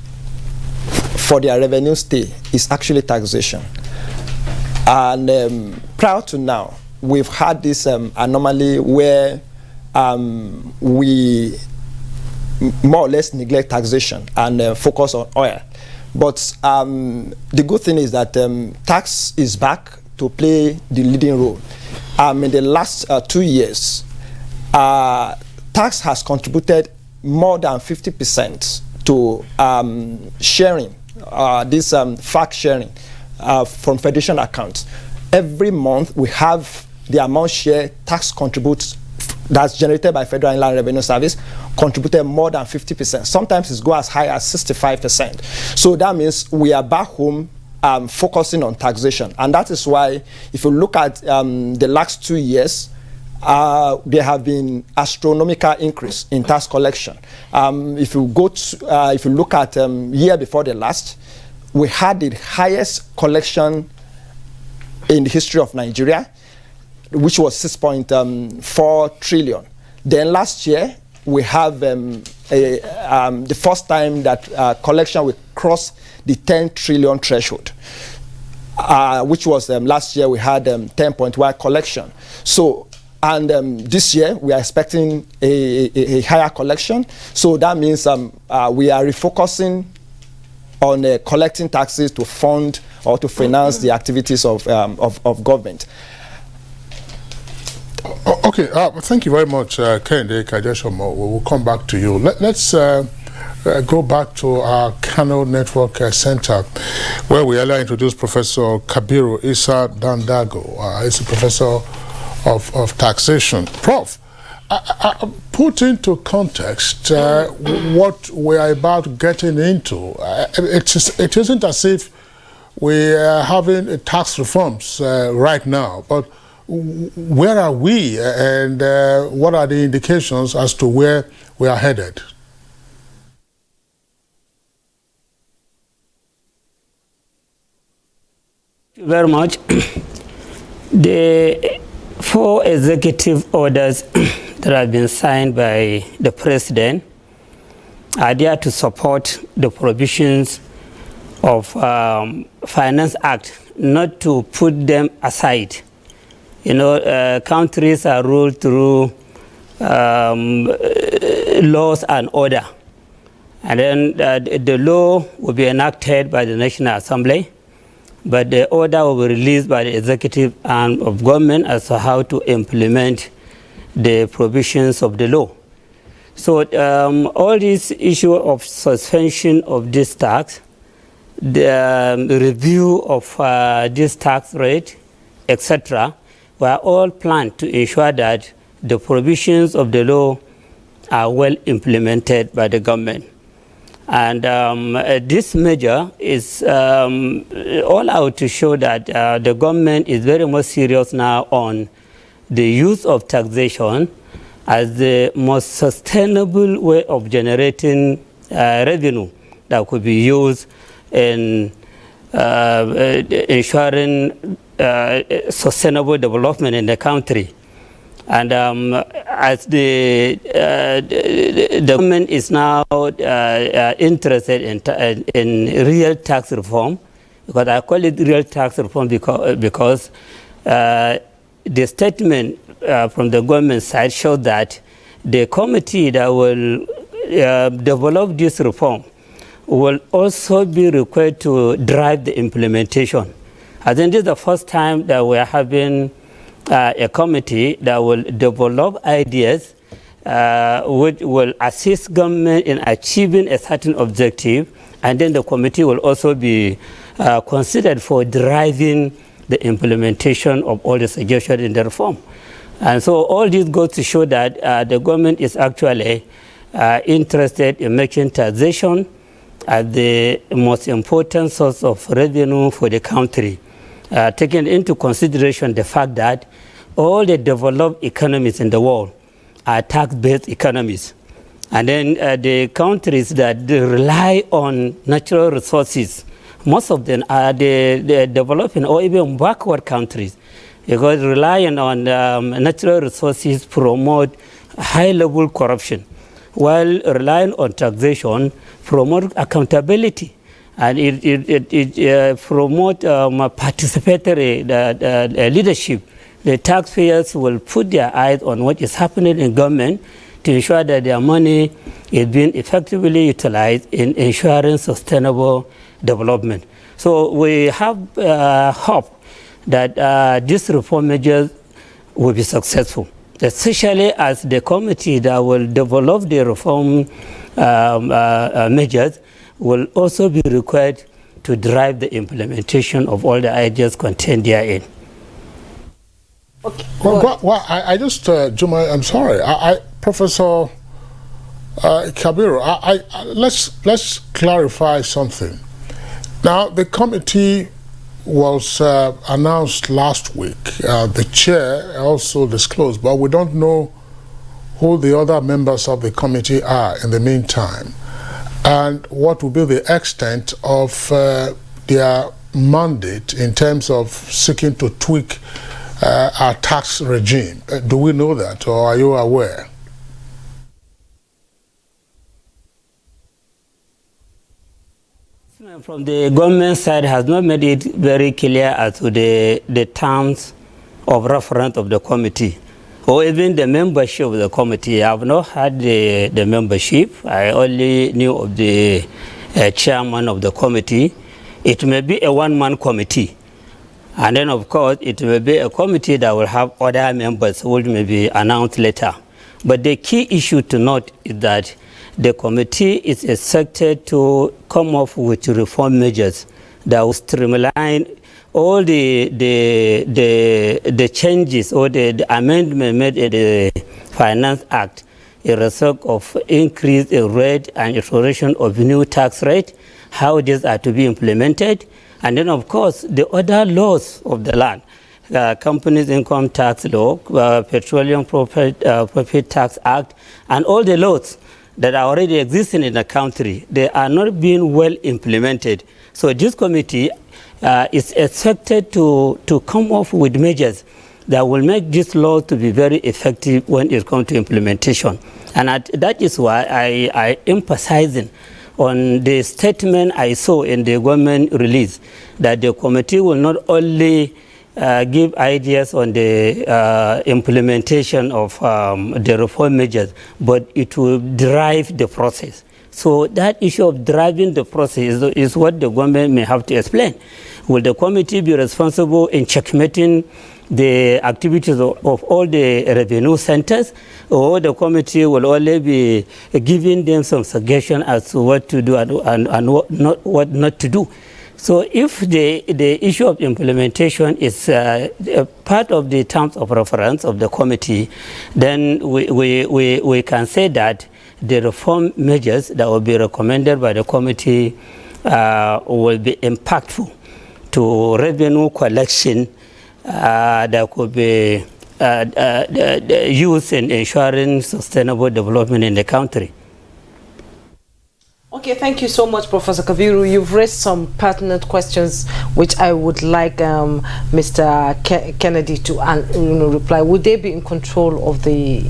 S3: for their revenue stay is actually taxation. And prior to now, we've had this anomaly where we more or less neglect taxation and focus on oil. But the good thing is that tax is back to play the leading role. In the last 2 years, tax has contributed more than 50% to sharing, this fact sharing from federation accounts. Every month we have the amount share tax contributes that's generated by Federal Inland Revenue Service contributed more than 50%. Sometimes it goes as high as 65%. So that means we are back home focusing on taxation. And that is why if you look at the last 2 years, there have been astronomical increase in tax collection. If you look at year before the last, we had the highest collection in the history of Nigeria, which was 6.4 trillion. Then last year we have the first time that collection will cross the 10 trillion threshold, which was last year we had 10.1 collection. So. And this year, we are expecting a higher collection. So that means we are refocusing on collecting taxes to fund or to finance the activities of government.
S2: Okay, thank you very much, Kende Kajeshomo. We'll come back to you. Let's go back to our Kano Network Center, where we earlier introduced Professor Kabiru Isa Dandago. He's a professor of taxation. Prof, put into context what we are about getting into. It isn't as if we are having tax reforms right now, but where are we and what are the indications as to where we are headed?
S5: Very much. The 4 executive orders that have been signed by the president are there to support the provisions of Finance Act, not to put them aside. You know, countries are ruled through laws and order. And then the law will be enacted by the National Assembly, but the order will be released by the executive arm of government as to how to implement the provisions of the law. So all this issue of suspension of this tax, the review of this tax rate, etc., were all planned to ensure that the provisions of the law are well implemented by the government. And this measure is all out to show that the government is very much serious now on the use of taxation as the most sustainable way of generating revenue that could be used in ensuring sustainable development in the country. And as the government is now interested in real tax reform, because I call it real tax reform because the statement from the government side showed that the committee that will develop this reform will also be required to drive the implementation. I think this is the first time that we are having a committee that will develop ideas which will assist government in achieving a certain objective, and then the committee will also be considered for driving the implementation of all the suggestions in the reform. And so all this goes to show that the government is actually interested in making taxation as the most important source of revenue for the country, taking into consideration the fact that all the developed economies in the world are tax-based economies. And then the countries that rely on natural resources, most of them are the developing or even backward countries, because relying on natural resources promote high-level corruption, while relying on taxation promote accountability, and it promote participatory leadership. The taxpayers will put their eyes on what is happening in government to ensure that their money is being effectively utilized in ensuring sustainable development. So we have hope that these reform measures will be successful, especially as the committee that will develop the reform measures will also be required to drive the implementation of all the ideas contained therein.
S1: Okay.
S2: Well, I just, Juma, I'm sorry, Professor Kabiru, let's clarify something. Now, the committee was announced last week. The chair also disclosed, but we don't know who the other members of the committee are in the meantime, and what will be the extent of their mandate in terms of seeking to tweak our tax regime. Do we know that, or are you aware?
S5: From the government side has not made it very clear as to the terms of reference of the committee, or even the membership of the committee. I have not had the membership. I only knew of the chairman of the committee. It may be a one-man committee. And then, of course, it may be a committee that will have other members which may be announced later. But the key issue to note is that the committee is expected to come up with reform measures that will streamline all the changes or the amendment made in the Finance Act in respect of increase in rate and instauration of new tax rate, how these are to be implemented. And then, of course, the other laws of the land, Companies Income Tax Law, Petroleum Profit Tax Act, and all the laws that are already existing in the country, they are not being well implemented. So this committee is expected to come up with measures that will make this law to be very effective when it comes to implementation. And that is why I emphasizing on the statement I saw in the government release, that the committee will not only give ideas on the implementation of the reform measures, but it will drive the process. So that issue of driving the process is what the government may have to explain. Will the committee be responsible in checkmating the activities of all the revenue centers, or the committee will only be giving them some suggestion as to what to do and what not to do? So if the issue of implementation is part of the terms of reference of the committee, then we can say that the reform measures that will be recommended by the committee will be impactful to revenue collection that could be used in ensuring sustainable development in the country.
S1: Okay, thank you so much, Professor Kabiru. You've raised some pertinent questions which I would like Mr. Kennedy to reply. Would they be in control of the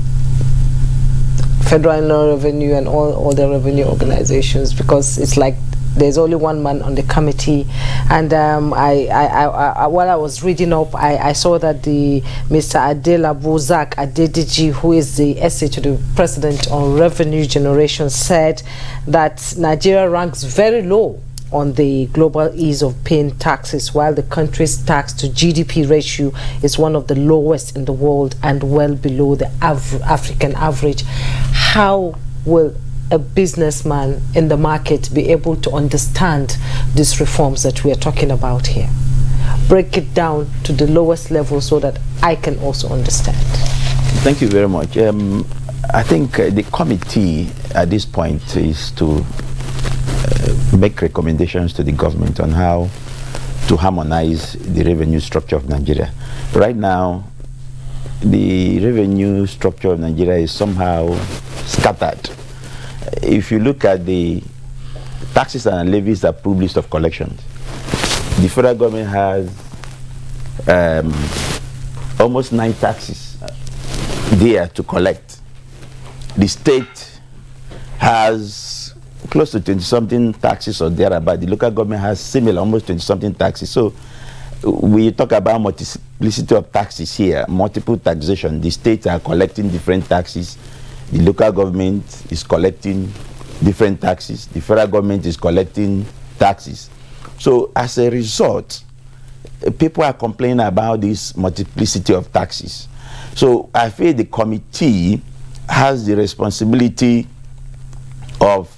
S1: Federal Inland Revenue and all the revenue organizations? Because it's like there's only one man on the committee, and while I was reading up, I saw that the Mr. Adelabu Zak Adediji, who is the essay to the president on revenue generation, said that Nigeria ranks very low on the global ease of paying taxes, while the country's tax to GDP ratio is one of the lowest in the world and well below the African average. How will a businessman in the market be able to understand these reforms that we are talking about here? Break it down to the lowest level so that I can also understand.
S6: Thank you very much. I think the committee at this point is to make recommendations to the government on how to harmonize the revenue structure of Nigeria. Right now, the revenue structure of Nigeria is somehow scattered. If you look at the taxes and levies approved list of collections, the federal government has almost 9 taxes there to collect. The state has close to 20-something taxes or thereabout. The local government has similar, almost 20-something taxes. So we talk about multiplicity of taxes here, multiple taxation. The states are collecting different taxes. The local government is collecting different taxes. The federal government is collecting taxes. So as a result, people are complaining about this multiplicity of taxes. So I feel the committee has the responsibility of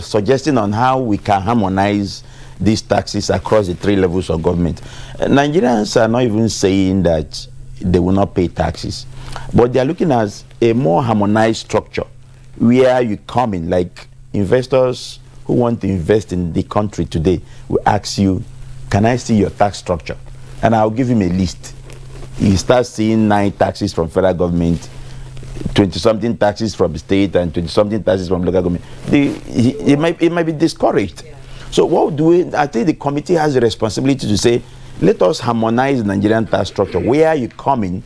S6: suggesting on how we can harmonize these taxes across the 3 levels of government. Nigerians are not even saying that they will not pay taxes, but they are looking at a more harmonized structure where you come in, like investors who want to invest in the country today will ask you, can I see your tax structure? And I'll give him a list. You start seeing 9 taxes from federal government, 20-something taxes from the state, and 20-something taxes from local government. It might be discouraged. Yeah. So what do we? I think the committee has the responsibility to say, let us harmonize the Nigerian tax structure. Where you come in,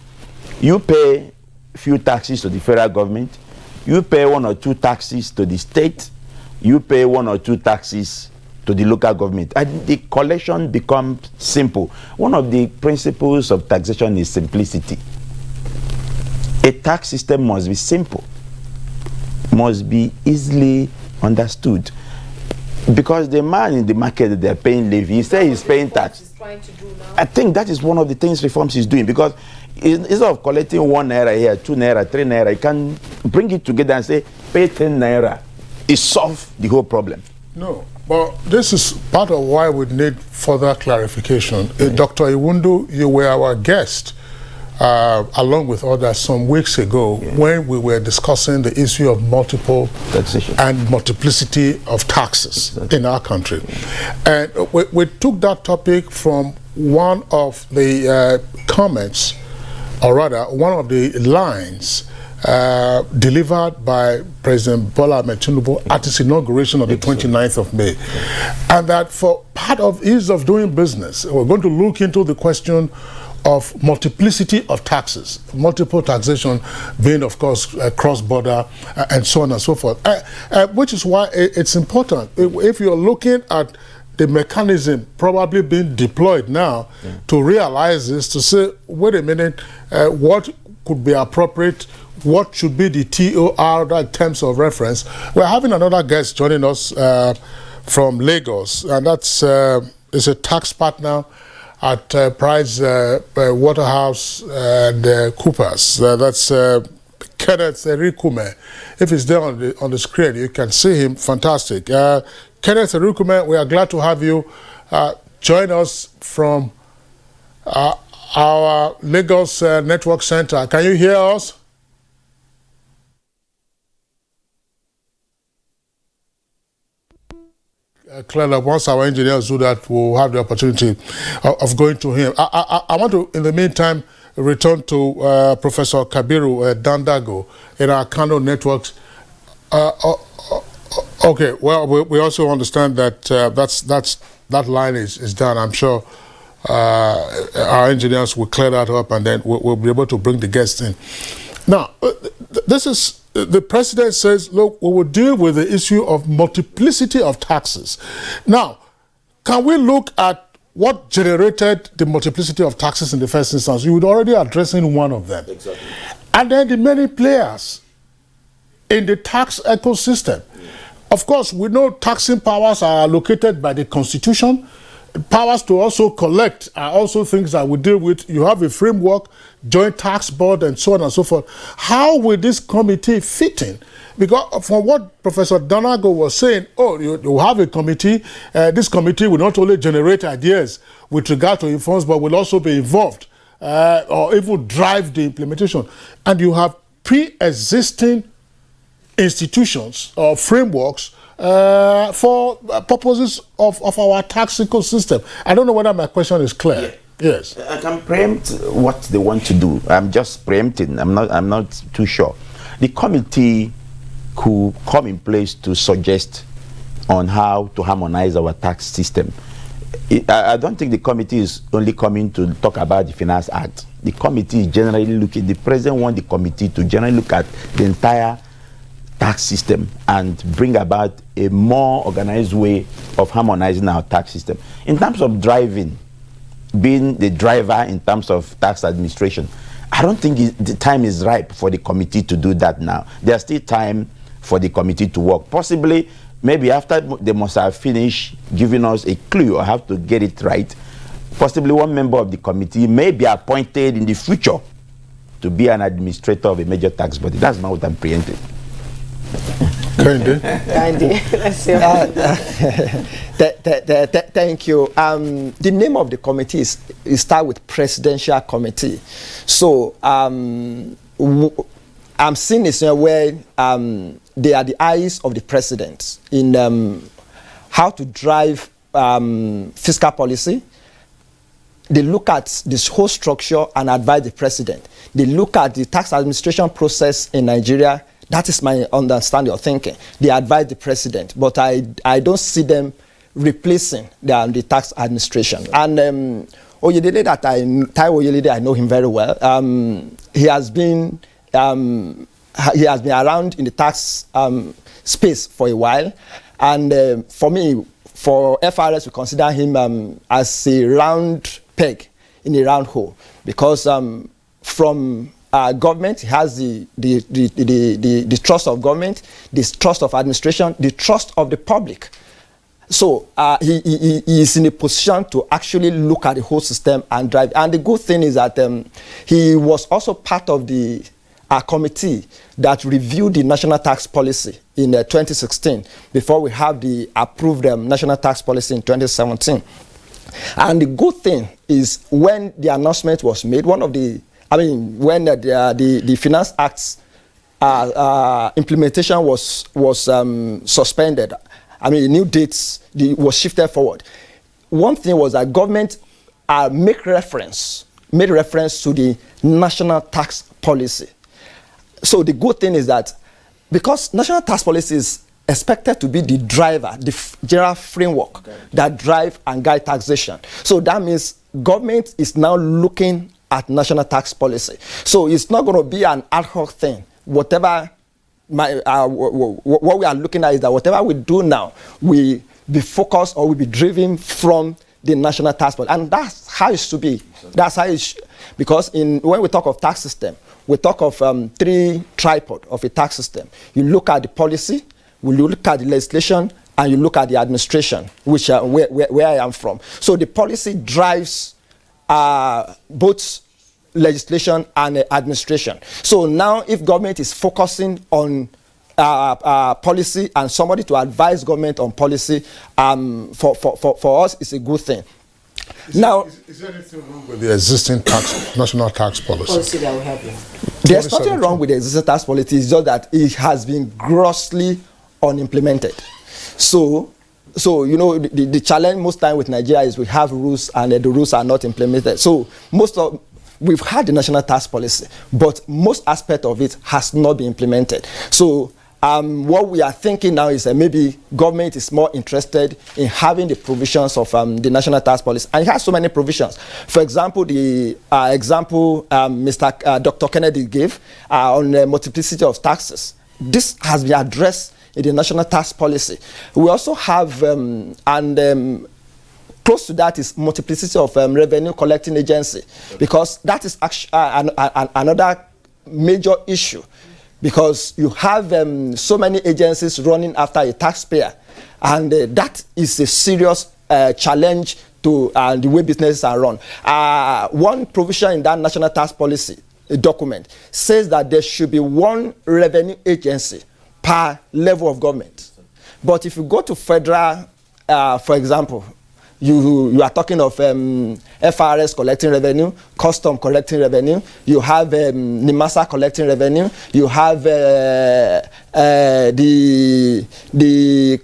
S6: you pay few taxes to the federal government, you pay 1 or 2 taxes to the state, you pay 1 or 2 taxes to the local government, and the collection becomes simple. One of the principles of taxation is simplicity. A tax system must be simple, must be easily understood, because the man in the market, they're paying levy, he says he's paying tax. I think that is one of the things reforms is doing, because instead of collecting 1 naira here, 2 naira, 3 naira, you can bring it together and say, pay 10 naira. It solves the whole problem.
S2: No, but this is part of why we need further clarification. Dr. Iwundu, you were our guest, along with others, some weeks ago, when we were discussing the issue of multiple taxation and multiplicity of taxes in our country. And we took that topic from one of the comments, or rather, one of the lines delivered by President Bola Ahmed Tinubu at his inauguration on the 29th of May. And that for part of ease of doing business, we're going to look into the question of multiplicity of taxes, multiple taxation being, of course, cross-border and so on and so forth, which is why it's important. If you're looking at the mechanism probably being deployed now to realize this, to say, wait a minute, what could be appropriate, what should be the TOR, that terms of reference. We're having another guest joining us from Lagos, and that's is a tax partner at Price Waterhouse and Coopers. That's Kenneth Erikume. If he's there on the screen, you can see him. Fantastic. Kenneth Erikume, we are glad to have you join us from our Lagos Network Center. Can you hear us? Clearly, once our engineers do that, we'll have the opportunity of going to him. I want to, in the meantime, return to Professor Kabiru Dandago in our Kano networks. Okay, well, we also understand that that line is done. I'm sure our engineers will clear that up, and then we'll be able to bring the guests in. Now, this is the president says, look, we will deal with the issue of multiplicity of taxes. Now, can we look at what generated the multiplicity of taxes in the first instance? You were already addressing one of them.
S6: Exactly.
S2: And then the many players in the tax ecosystem. Of course, we know taxing powers are allocated by the Constitution. Powers to also collect are also things that we deal with. You have a framework, joint tax board, and so on and so forth. How will this committee fit in? Because from what Professor Donago was saying, you have a committee. This committee will not only generate ideas with regard to informs, but will also be involved or even drive the implementation. And you have pre-existing institutions or frameworks for purposes of our tax ecosystem. I don't know whether my question is clear. Yeah. Yes.
S6: I can preempt what they want to do. I'm just preempting. I'm not too sure. The committee could come in place to suggest on how to harmonize our tax system. I don't think the committee is only coming to talk about the Finance Act. The committee is generally looking, the president wants the committee to generally look at the entire tax system and bring about a more organized way of harmonizing our tax system. In terms of driving, being the driver in terms of tax administration, I don't think the time is ripe for the committee to do that now. There's still time for the committee to work. Possibly, maybe after they must have finished giving us a clue or have to get it right, possibly one member of the committee may be appointed in the future to be an administrator of a major tax body. That's not what I'm preempting.
S3: Thank you. The name of the committee is start with Presidential Committee. So I'm seeing this where they are the eyes of the president in how to drive fiscal policy. They look at this whole structure and advise the president. They look at the tax administration process in Nigeria. That is my understanding of thinking. They advise the president, but I don't see them replacing the tax administration. And Oyedele, Taiwo Oyedele, I know him very well. He has been around in the tax space for a while, and for me, for FRS, we consider him as a round peg in a round hole, because from government, he has the trust of government, the trust of administration, the trust of the public. So he is in a position to actually look at the whole system and drive. And the good thing is that he was also part of the committee that reviewed the national tax policy in 2016 before we have the approved national tax policy in 2017. And the good thing is when the announcement was made, when the Finance Act's implementation was suspended, new dates was shifted forward. One thing was that government made reference to the national tax policy. So the good thing is that because national tax policy is expected to be the driver, the general framework that drive and guide taxation. So that means government is now looking at national tax policy. So it's not going to be an ad hoc thing. What we are looking at is that whatever we do now, we be focused or we be driven from the national tax policy. And that's how it should be. That's how it should, because when we talk of tax system, we talk of three tripods of a tax system. You look at the policy, you look at the legislation, and you look at the administration, which where I am from. So the policy drives both legislation and us. So now if government is focusing on policy and somebody to advise government on policy, for us it's a good thing.
S2: Is there anything wrong with the existing national tax policy
S1: that we have here?
S3: There's nothing wrong with the existing tax policy. It's just that it has been grossly unimplemented. So the challenge most time with Nigeria is we have rules and the rules are not implemented. So we've had the national tax policy, but most aspect of it has not been implemented. So what we are thinking now is that maybe government is more interested in having the provisions of the national tax policy, and it has so many provisions. For example, the Dr. Kennedy gave on the multiplicity of taxes. this has been addressed in the national tax policy. We also have, close to that is multiplicity of revenue collecting agency, because that is another major issue, because you have so many agencies running after a taxpayer, and that is a serious challenge to the way businesses are run. One provision in that national tax policy document says that there should be one revenue agency per level of government. But if you go to federal, for example, you are talking of FRS collecting revenue, custom collecting revenue, you have NIMASA collecting revenue, you have the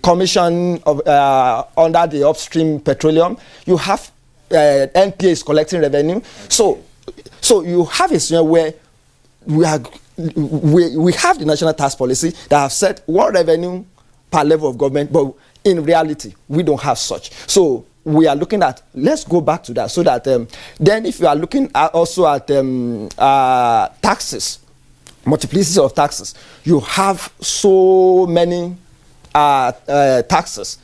S3: commission of under the upstream petroleum, you have NTA is collecting revenue. So you have a scenario where we have the national tax policy that have set one revenue per level of government, but in reality, we don't have such. So we are looking at, let's go back to that, so that then if you are looking at also at taxes, multiplicity of taxes, you have so many taxes.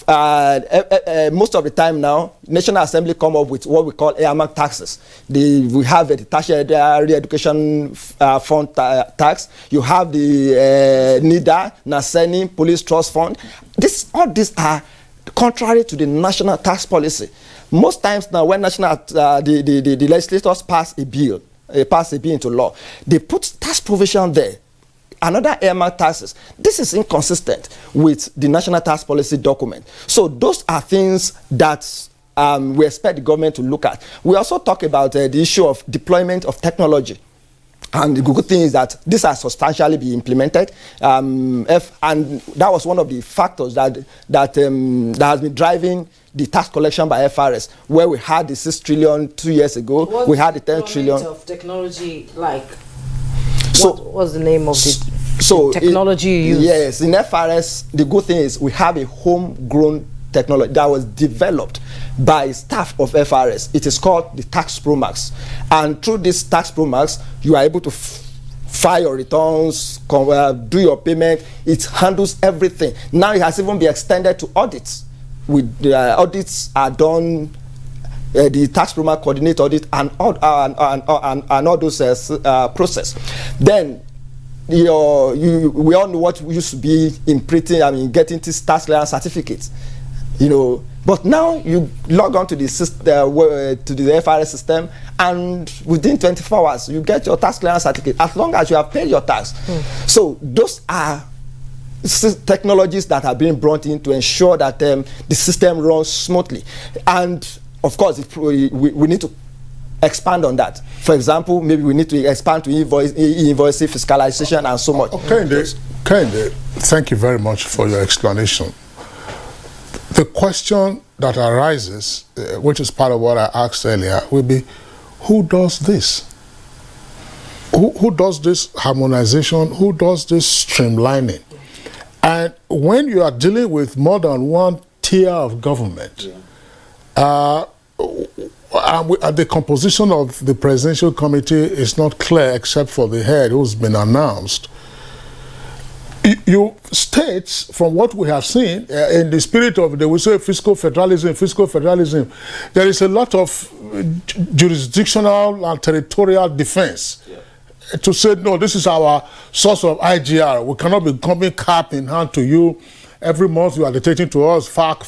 S3: Most of the time now, National Assembly come up with what we call earmark taxes. We have the tertiary education fund tax. You have the NIDA, NASENI, Police Trust Fund. All these are contrary to the national tax policy. Most times now, when the legislators pass a bill into law, they put tax provision there. Another earmark taxes. This is inconsistent with the national tax policy document. So those are things that we expect the government to look at. We also talk about the issue of deployment of technology. And the good thing is that this has substantially been implemented. And that was one of the factors that has been driving the tax collection by FRS, where we had the 6 trillion 2 years ago. We had the 10 trillion.
S1: Of technology, like, what was the name of the technology you use?
S3: Yes, in FRS, the good thing is we have a homegrown technology that was developed by staff of FRS. It is called the Tax Pro Max. And through this Tax Pro Max, you are able to file your returns, do your payment. It handles everything. Now it has even been extended to audits. Audits are done. The Tax Pro Max coordinate audit and all those process. Then we all know what used to be in printing. Getting this tax clearance certificate, But now you log on to the FRS system, and within 24 hours you get your tax clearance certificate, as long as you have paid your tax. So those are technologies that are being brought in to ensure that the system runs smoothly. And of course, we need to expand on that. For example, maybe we need to expand to e-invoicing, fiscalization, and so much.
S2: Kende, thank you very much for your explanation. The question that arises, which is part of what I asked earlier, will be, who does this? Who does this harmonization? Who does this streamlining? And when you are dealing with more than one tier of government, the composition of the presidential committee is not clear except for the head who's been announced. You states, from what we have seen, in the spirit of, they will say fiscal federalism, there is a lot of jurisdictional and territorial defense. To say, no, this is our source of IGR. We cannot be coming cap in hand to you. Every month you are dictating to us, FAC.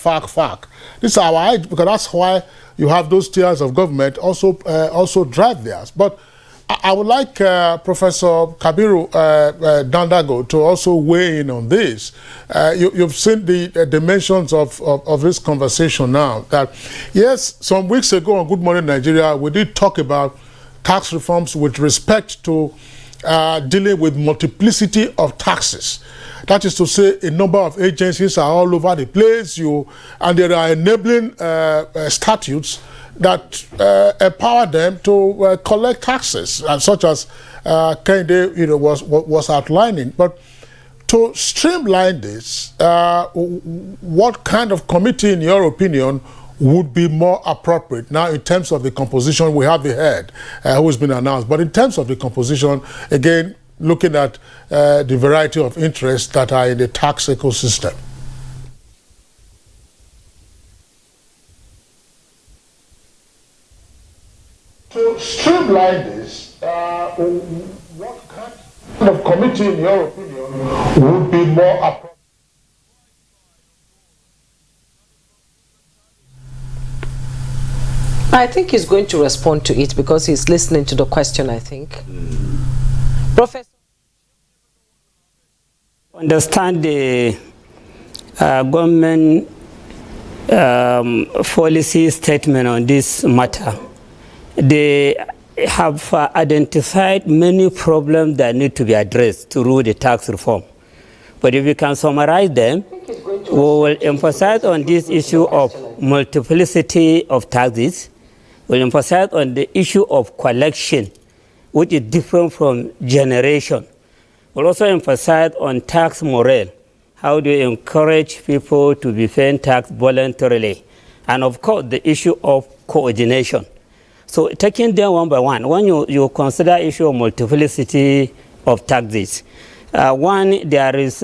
S2: This is our, because that's why you have those tiers of government also drive theirs. But I would like Professor Kabiru Dandago to also weigh in on this. You've seen the dimensions of this conversation now. That yes, some weeks ago on Good Morning Nigeria, we did talk about tax reforms with respect to dealing with multiplicity of taxes. That is to say, a number of agencies are all over the place, and there are enabling statutes that empower them to collect taxes, and such as Kende was outlining. But to streamline this, what kind of committee, in your opinion, would be more appropriate? Now, in terms of the composition, we have the head who has been announced, but in terms of the composition, again, looking at the variety of interests that are in the tax ecosystem? To streamline this, what kind of committee, in your opinion, would be more appropriate?
S1: I think he's going to respond to it because he's listening to the question, I think. Professor?
S5: Understand the government policy statement on this matter. They have identified many problems that need to be addressed through the tax reform. But if we can summarize them, we will emphasize on this issue of multiplicity of taxes. We'll emphasize on the issue of collection, which is different from generation. We'll also emphasize on tax morale. How do you encourage people to be paying tax voluntarily? And of course, the issue of coordination. So taking them one by one, when you consider issue of multiplicity of taxes, one, there is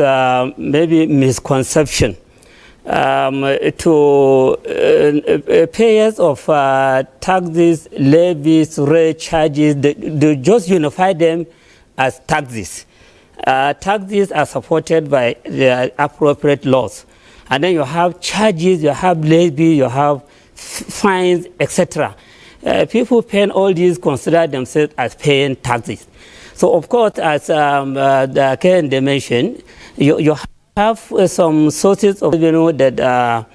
S5: maybe misconception to payers of taxes, levies, rate, charges, they just unify them as taxes. Taxes are supported by the appropriate laws. And then you have charges, you have levy, you have fines, etc. People paying all these consider themselves as paying taxes. So of course, as the Kende mentioned, you have some sources of revenue that are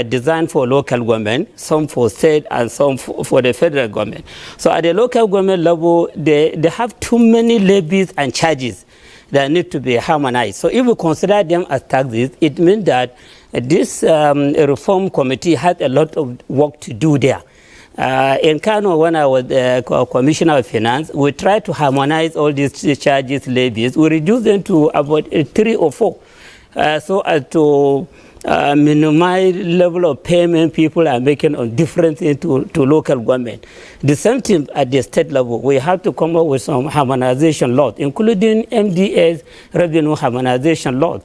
S5: designed for local government, some for state and some for the federal government. So at the local government level, they have too many levies and charges that need to be harmonized. So if we consider them as taxes, it means that this reform committee has a lot of work to do there. In Kano, when I was Commissioner of Finance, we tried to harmonize all these charges, levies. We reduced them to about 3 or 4, so as to minimize level of payment people are making on different things to local government. The same thing at the state level. We have to come up with some harmonization laws, including MDA's revenue harmonization laws,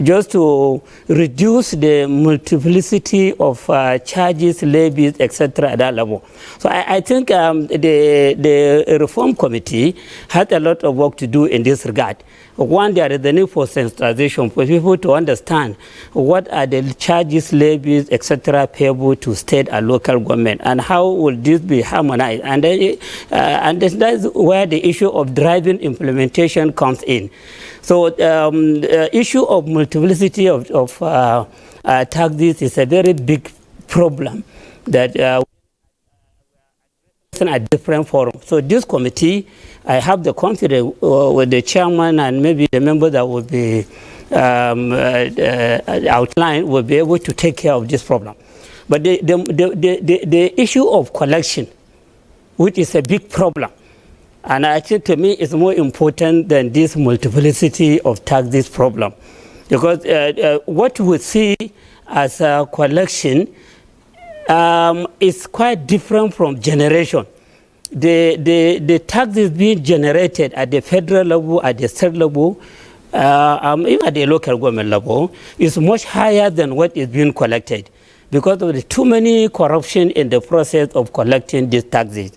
S5: just to reduce the multiplicity of charges, levies, etc. at that level. So I think the reform committee had a lot of work to do in this regard. One, there is the need for sensitization for people to understand what are the charges, levies, etc. payable to state and local government, and how will this be harmonized. And that's where the issue of driving implementation comes in. So the issue of multiplicity of taxes is a very big problem that at different forums. So this committee, I have the confidence with the chairman and maybe the member that will be outlined will be able to take care of this problem. But the issue of collection, which is a big problem, and I think to me is more important than this multiplicity of taxes problem. Because what we see as a collection is quite different from generation. The taxes being generated at the federal level, at the state level, even at the local government level, is much higher than what is being collected because of the too many corruption in the process of collecting these taxes.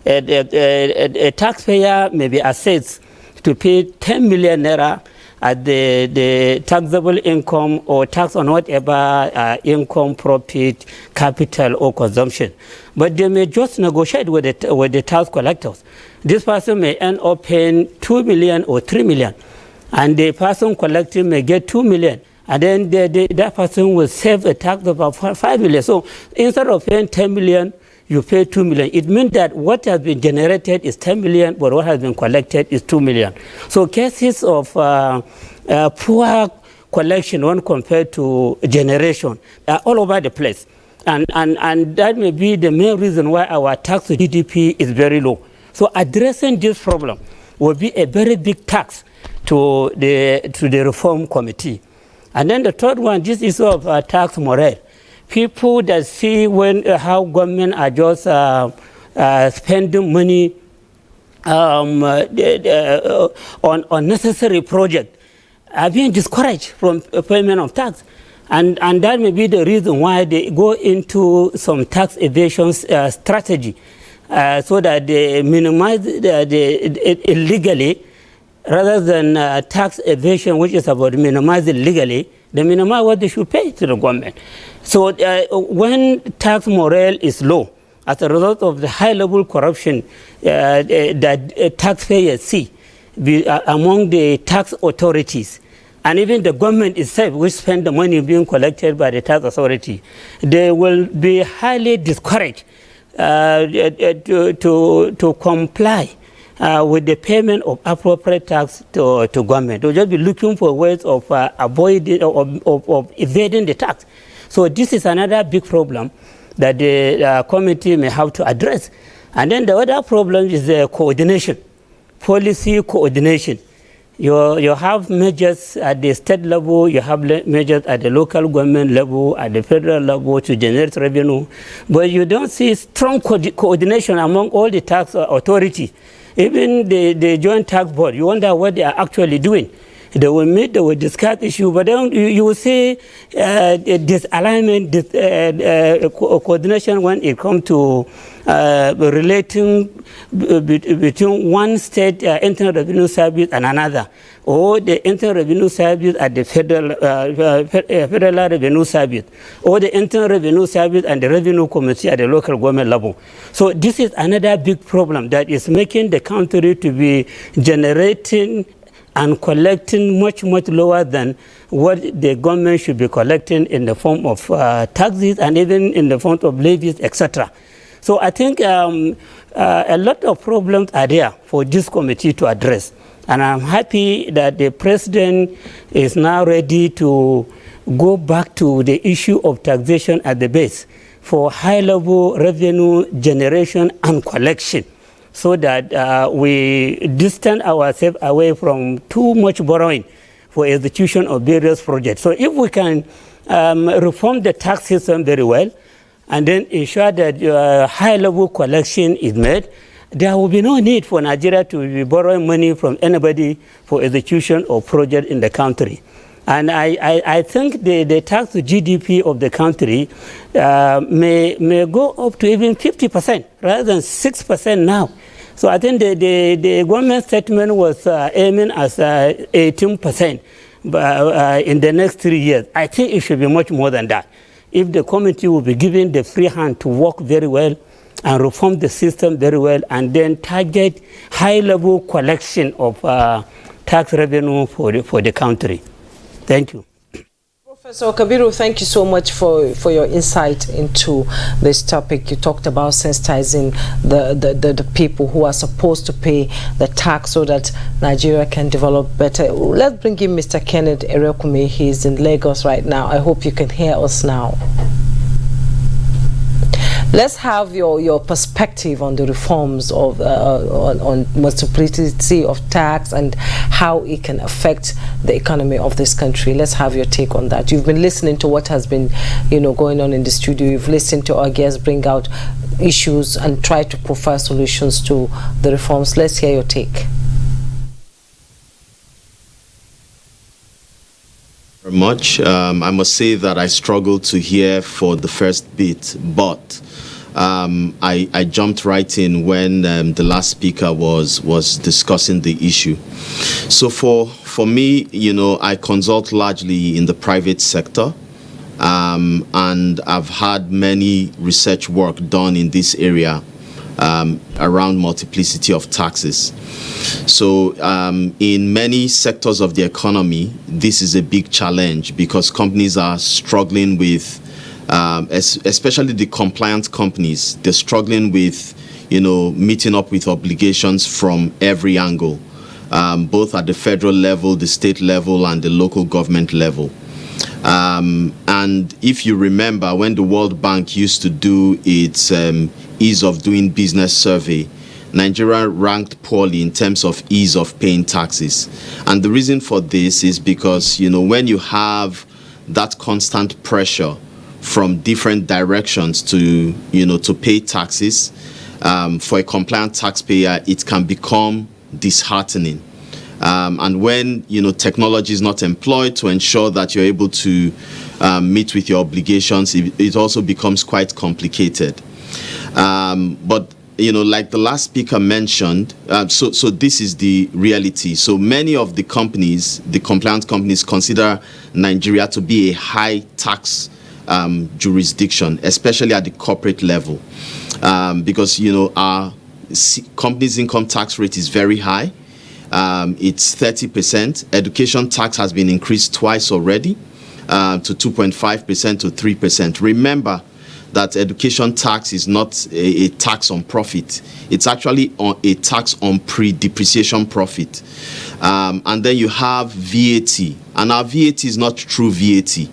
S5: A taxpayer may be assessed to pay 10 million naira at the taxable income or tax on whatever income, profit, capital or consumption. But they may just negotiate with the tax collectors. This person may end up paying 2 million or 3 million. And the person collecting may get 2 million. And then that person will save a tax of about 5 million. So instead of paying 10 million, you pay 2 million. It means that what has been generated is 10 million, but what has been collected is 2 million. So cases of poor collection when compared to generation are all over the place. And that may be the main reason why our tax to GDP is very low. So addressing this problem will be a very big tax to the reform committee. And then the third one, this issue of tax morale. People that see how government are just spending money on unnecessary project are being discouraged from payment of tax. And that may be the reason why they go into some tax evasion strategy, so that they minimize illegally, rather than tax evasion, which is about minimizing legally. They minimize what they should pay to the government. So when tax morale is low, as a result of the high-level corruption that taxpayers see among the tax authorities, and even the government itself, which spend the money being collected by the tax authority, they will be highly discouraged to comply with the payment of appropriate tax to government. They'll just be looking for ways of avoiding of evading the tax. So this is another big problem that the committee may have to address. And then the other problem is the coordination, policy coordination. You have measures at the state level, you have measures at the local government level, at the federal level to generate revenue, but you don't see strong coordination among all the tax authorities. Even the Joint Tax Board, you wonder what they are actually doing. They will meet, they will discuss issue, but then you will see disalignment, coordination when it comes to relating between one state Internal Revenue Service and another, or the Internal Revenue Service at the Federal Revenue Service, or the Internal Revenue Service and the Revenue Committee at the local government level. So this is another big problem that is making the country to be generating and collecting much, much lower than what the government should be collecting in the form of taxes and even in the form of levies, etc. So I think a lot of problems are there for this committee to address. And I'm happy that the president is now ready to go back to the issue of taxation at the base for high-level revenue generation and collection, so that we distance ourselves away from too much borrowing for execution of various projects. So if we can reform the tax system very well, and then ensure that high-level collection is made, there will be no need for Nigeria to be borrowing money from anybody for execution of projects in the country. And I think the tax to GDP of the country may go up to even 50% rather than 6% now. So I think the government statement was aiming as 18% in the next 3 years. I think it should be much more than that. If the committee will be given the free hand to work very well and reform the system very well, and then target high-level collection of tax revenue for the country. Thank you.
S1: Professor Kabiru, thank you so much for your insight into this topic. You talked about sensitizing the people who are supposed to pay the tax so that Nigeria can develop better. Let's bring in Mr. Kenneth Erekumi. He's in Lagos right now. I hope you can hear us now. Let's have your perspective on the reforms of on multiplicity of tax and how it can affect the economy of this country. Let's have your take on that. You've been listening to what has been, going on in the studio. You've listened to our guests bring out issues and try to provide solutions to the reforms. Let's hear your take.
S7: Very much. I must say that I struggled to hear for the first bit, but I jumped right in when the last speaker was discussing the issue. So for me, I consult largely in the private sector, and I've had many research work done in this area around multiplicity of taxes. So in many sectors of the economy, this is a big challenge because companies are struggling with especially the compliant companies. They're struggling with, meeting up with obligations from every angle, both at the federal level, the state level, and the local government level. And if you remember, when the World Bank used to do its ease of doing business survey, Nigeria ranked poorly in terms of ease of paying taxes. And the reason for this is because, when you have that constant pressure from different directions to pay taxes, for a compliant taxpayer, it can become disheartening. And when technology is not employed to ensure that you're able to meet with your obligations, it also becomes quite complicated. But like the last speaker mentioned, so this is the reality. So many of the companies, the compliant companies, consider Nigeria to be a high tax jurisdiction, especially at the corporate level, because our company's income tax rate is very high. It's 30%. Education tax has been increased twice already, to 2.5% to 3%. Remember that education tax is not a tax on profit. It's actually a tax on pre-depreciation profit. And then you have VAT, and our VAT is not true VAT.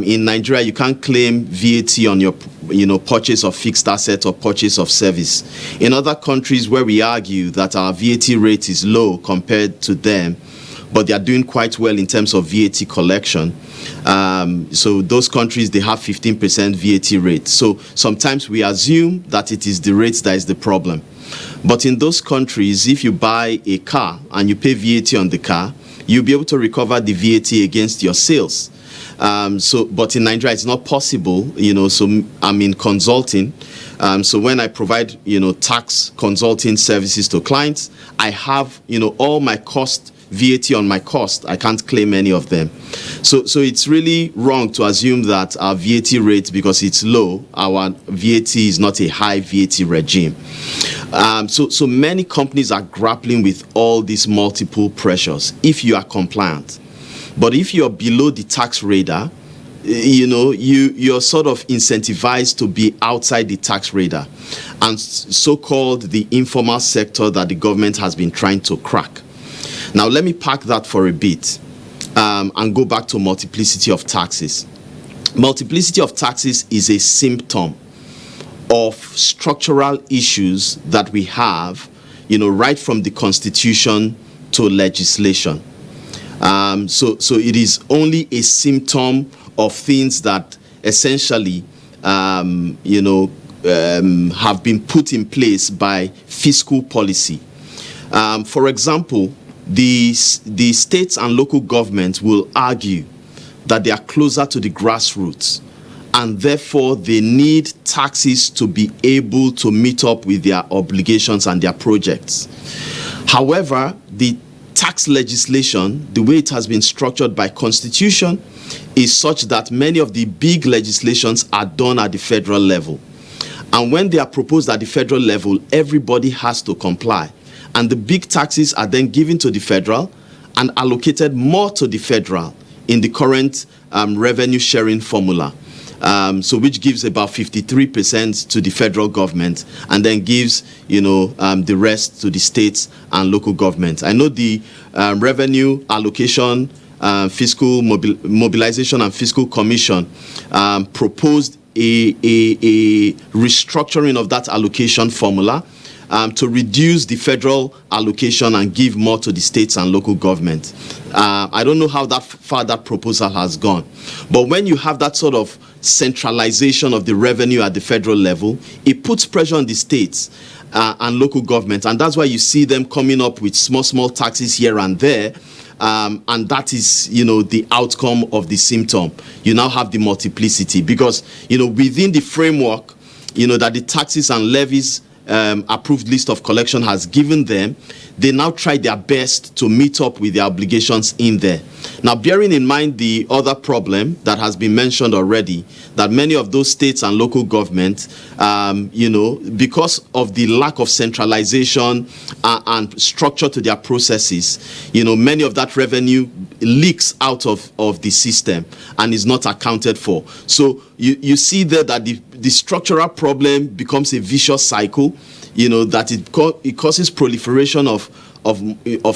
S7: In Nigeria, you can't claim VAT on your purchase of fixed asset or purchase of service. In other countries where we argue that our VAT rate is low compared to them, but they are doing quite well in terms of VAT collection. So those countries, they have 15% VAT rate. So sometimes we assume that it is the rate that is the problem. But in those countries, if you buy a car and you pay VAT on the car, you'll be able to recover the VAT against your sales. But in Nigeria, it's not possible, so I'm in consulting. So when I provide, tax consulting services to clients, I have, all my cost, VAT on my cost. I can't claim any of them. So it's really wrong to assume that our VAT rate, because it's low, our VAT is not a high VAT regime. So many companies are grappling with all these multiple pressures if you are compliant. But if you're below the tax radar, you're sort of incentivized to be outside the tax radar, and so-called the informal sector that the government has been trying to crack. Now, let me park that for a bit and go back to multiplicity of taxes. Multiplicity of taxes is a symptom of structural issues that we have, right from the Constitution to legislation. So it is only a symptom of things that essentially, have been put in place by fiscal policy. For example, the states and local governments will argue that they are closer to the grassroots, and therefore they need taxes to be able to meet up with their obligations and their projects. However, the tax legislation, the way it has been structured by Constitution, is such that many of the big legislations are done at the federal level. And when they are proposed at the federal level, everybody has to comply. And the big taxes are then given to the federal and allocated more to the federal in the current revenue sharing formula. So which gives about 53% to the federal government, and then gives, the rest to the states and local governments. I know the revenue allocation, fiscal mobilization and fiscal commission proposed a restructuring of that allocation formula to reduce the federal allocation and give more to the states and local government. I don't know how far that proposal has gone. But when you have that sort of centralization of the revenue at the federal level, it puts pressure on the states and local government. And that's why you see them coming up with small taxes here and there. And that is, the outcome of the symptom. You now have the multiplicity because, within the framework, that the taxes and levies approved list of collection has given them, they now try their best to meet up with their obligations in there. Now, bearing in mind the other problem that has been mentioned already, that many of those states and local governments, because of the lack of centralization and structure to their processes, many of that revenue leaks out of the system and is not accounted for. So you see there that the structural problem becomes a vicious cycle, that it causes proliferation of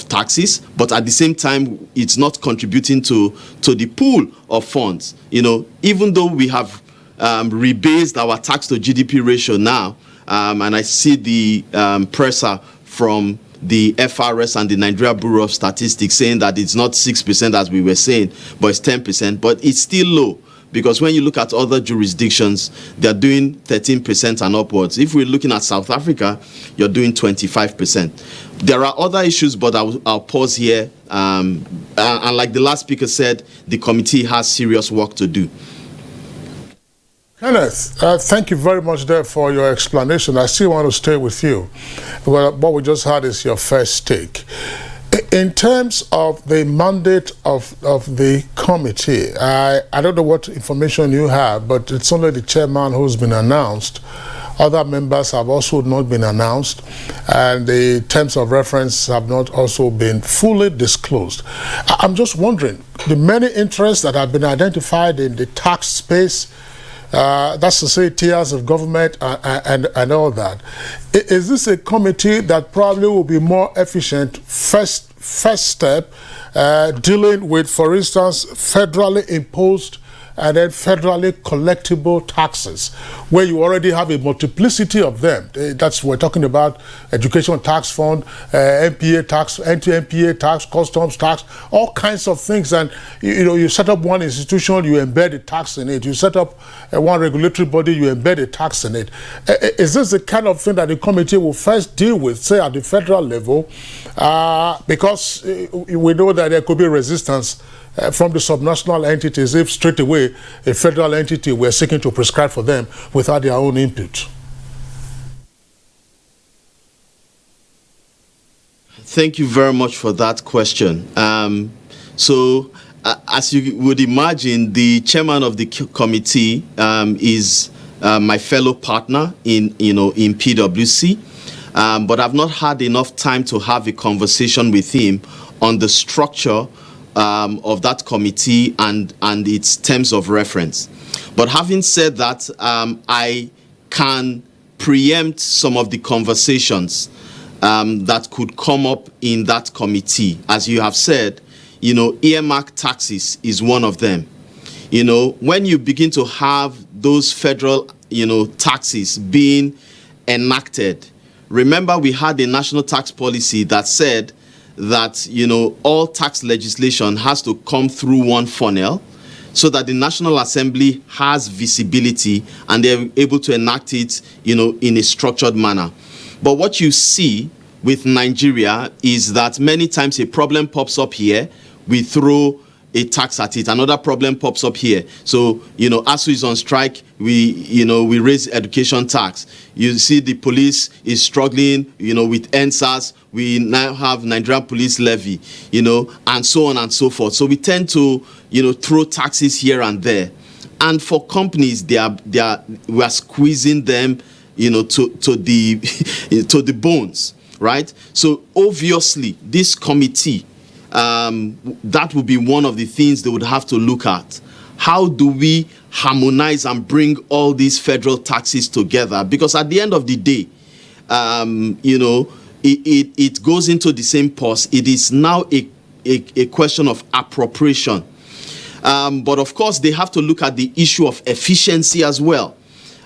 S7: taxes, but at the same time, it's not contributing to the pool of funds. Even though we have rebased our tax to GDP ratio now, and I see the presser from the FRS and the Nigeria Bureau of Statistics saying that it's not 6% as we were saying, but it's 10%, but it's still low because when you look at other jurisdictions, they're doing 13% and upwards. If we're looking at South Africa, you're doing 25%. There are other issues, but I'll pause here. And like the last speaker said, the committee has serious work to do.
S2: Kenneth, thank you very much there for your explanation. I still want to stay with you. What we just had is your first take. In terms of the mandate of the committee, I don't know what information you have, but it's only the chairman who's been announced. Other members have also not been announced, and the terms of reference have not also been fully disclosed. I'm just wondering, the many interests that have been identified in the tax space, that's to say tiers of government and all that. Is this a committee that probably will be more efficient first step dealing with, for instance, federally imposed and then federally collectible taxes, where you already have a multiplicity of them? That's we're talking about education tax fund, NPA tax, NTA tax, customs tax, all kinds of things. And you set up one institution, you embed a tax in it. You set up one regulatory body, you embed a tax in it. Is this the kind of thing that the committee will first deal with, say at the federal level? Because we know that there could be resistance from the subnational entities if straight away a federal entity were seeking to prescribe for them without their own input.
S7: Thank you very much for that question. So as you would imagine, the chairman of the committee is my fellow partner in PwC, but I've not had enough time to have a conversation with him on the structure of that committee and its terms of reference. But having said that, I can preempt some of the conversations that could come up in that committee. As you have said, earmark taxes is one of them. When you begin to have those federal, taxes being enacted, remember we had a national tax policy that said that all tax legislation has to come through one funnel so that the National Assembly has visibility and they're able to enact it in a structured manner. But what you see with Nigeria is that many times a problem pops up here, we throw a tax at it. Another problem pops up here. So, ASU is on strike, we raise education tax. You see the police is struggling, with NSAS. We now have Nigerian police levy, and so on and so forth. So we tend to, throw taxes here and there. And for companies, we are squeezing them, to the bones, right? So obviously, this committee, that would be one of the things they would have to look at. How do we harmonize and bring all these federal taxes together? Because at the end of the day, it goes into the same purse. It is now a question of appropriation. But of course, they have to look at the issue of efficiency as well,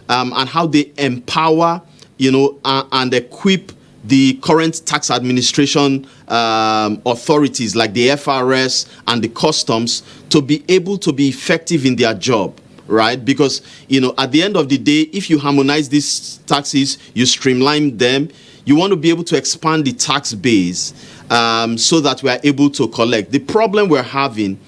S7: and how they empower, and equip the current tax administration authorities like the FRS and the customs to be able to be effective in their job, right? Because, at the end of the day, if you harmonize these taxes, you streamline them, you want to be able to expand the tax base so that we are able to collect. The problem we're having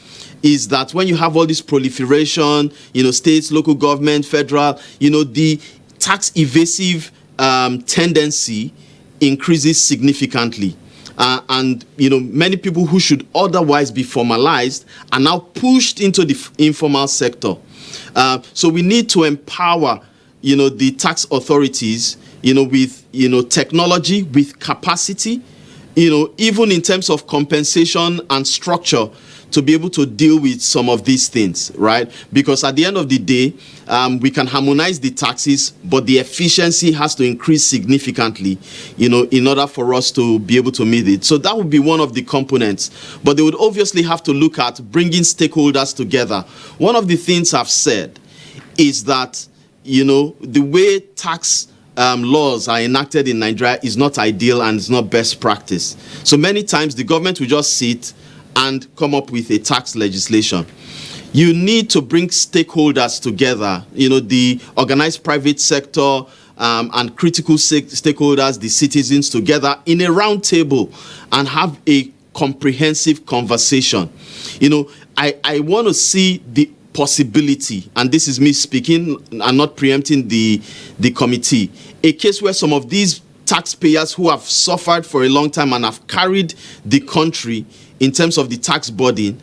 S7: is that when you have all this proliferation, states, local government, federal, the tax evasive tendency increases significantly. And many people who should otherwise be formalized are now pushed into the informal sector. So we need to empower, the tax authorities, with, technology, with capacity, even in terms of compensation and structure, to be able to deal with some of these things, right? Because at the end of the day, we can harmonize the taxes, but the efficiency has to increase significantly, in order for us to be able to meet it. So that would be one of the components. But they would obviously have to look at bringing stakeholders together. One of the things I've said is that, the way tax laws are enacted in Nigeria is not ideal and it's not best practice. So many times the government will just sit and come up with a tax legislation. you need to bring stakeholders together, the organized private sector and critical stakeholders, the citizens together in a round table and have a comprehensive conversation. I want to see the possibility, and this is me speaking and not preempting the committee, a case where some of these taxpayers who have suffered for a long time and have carried the country in terms of the tax burden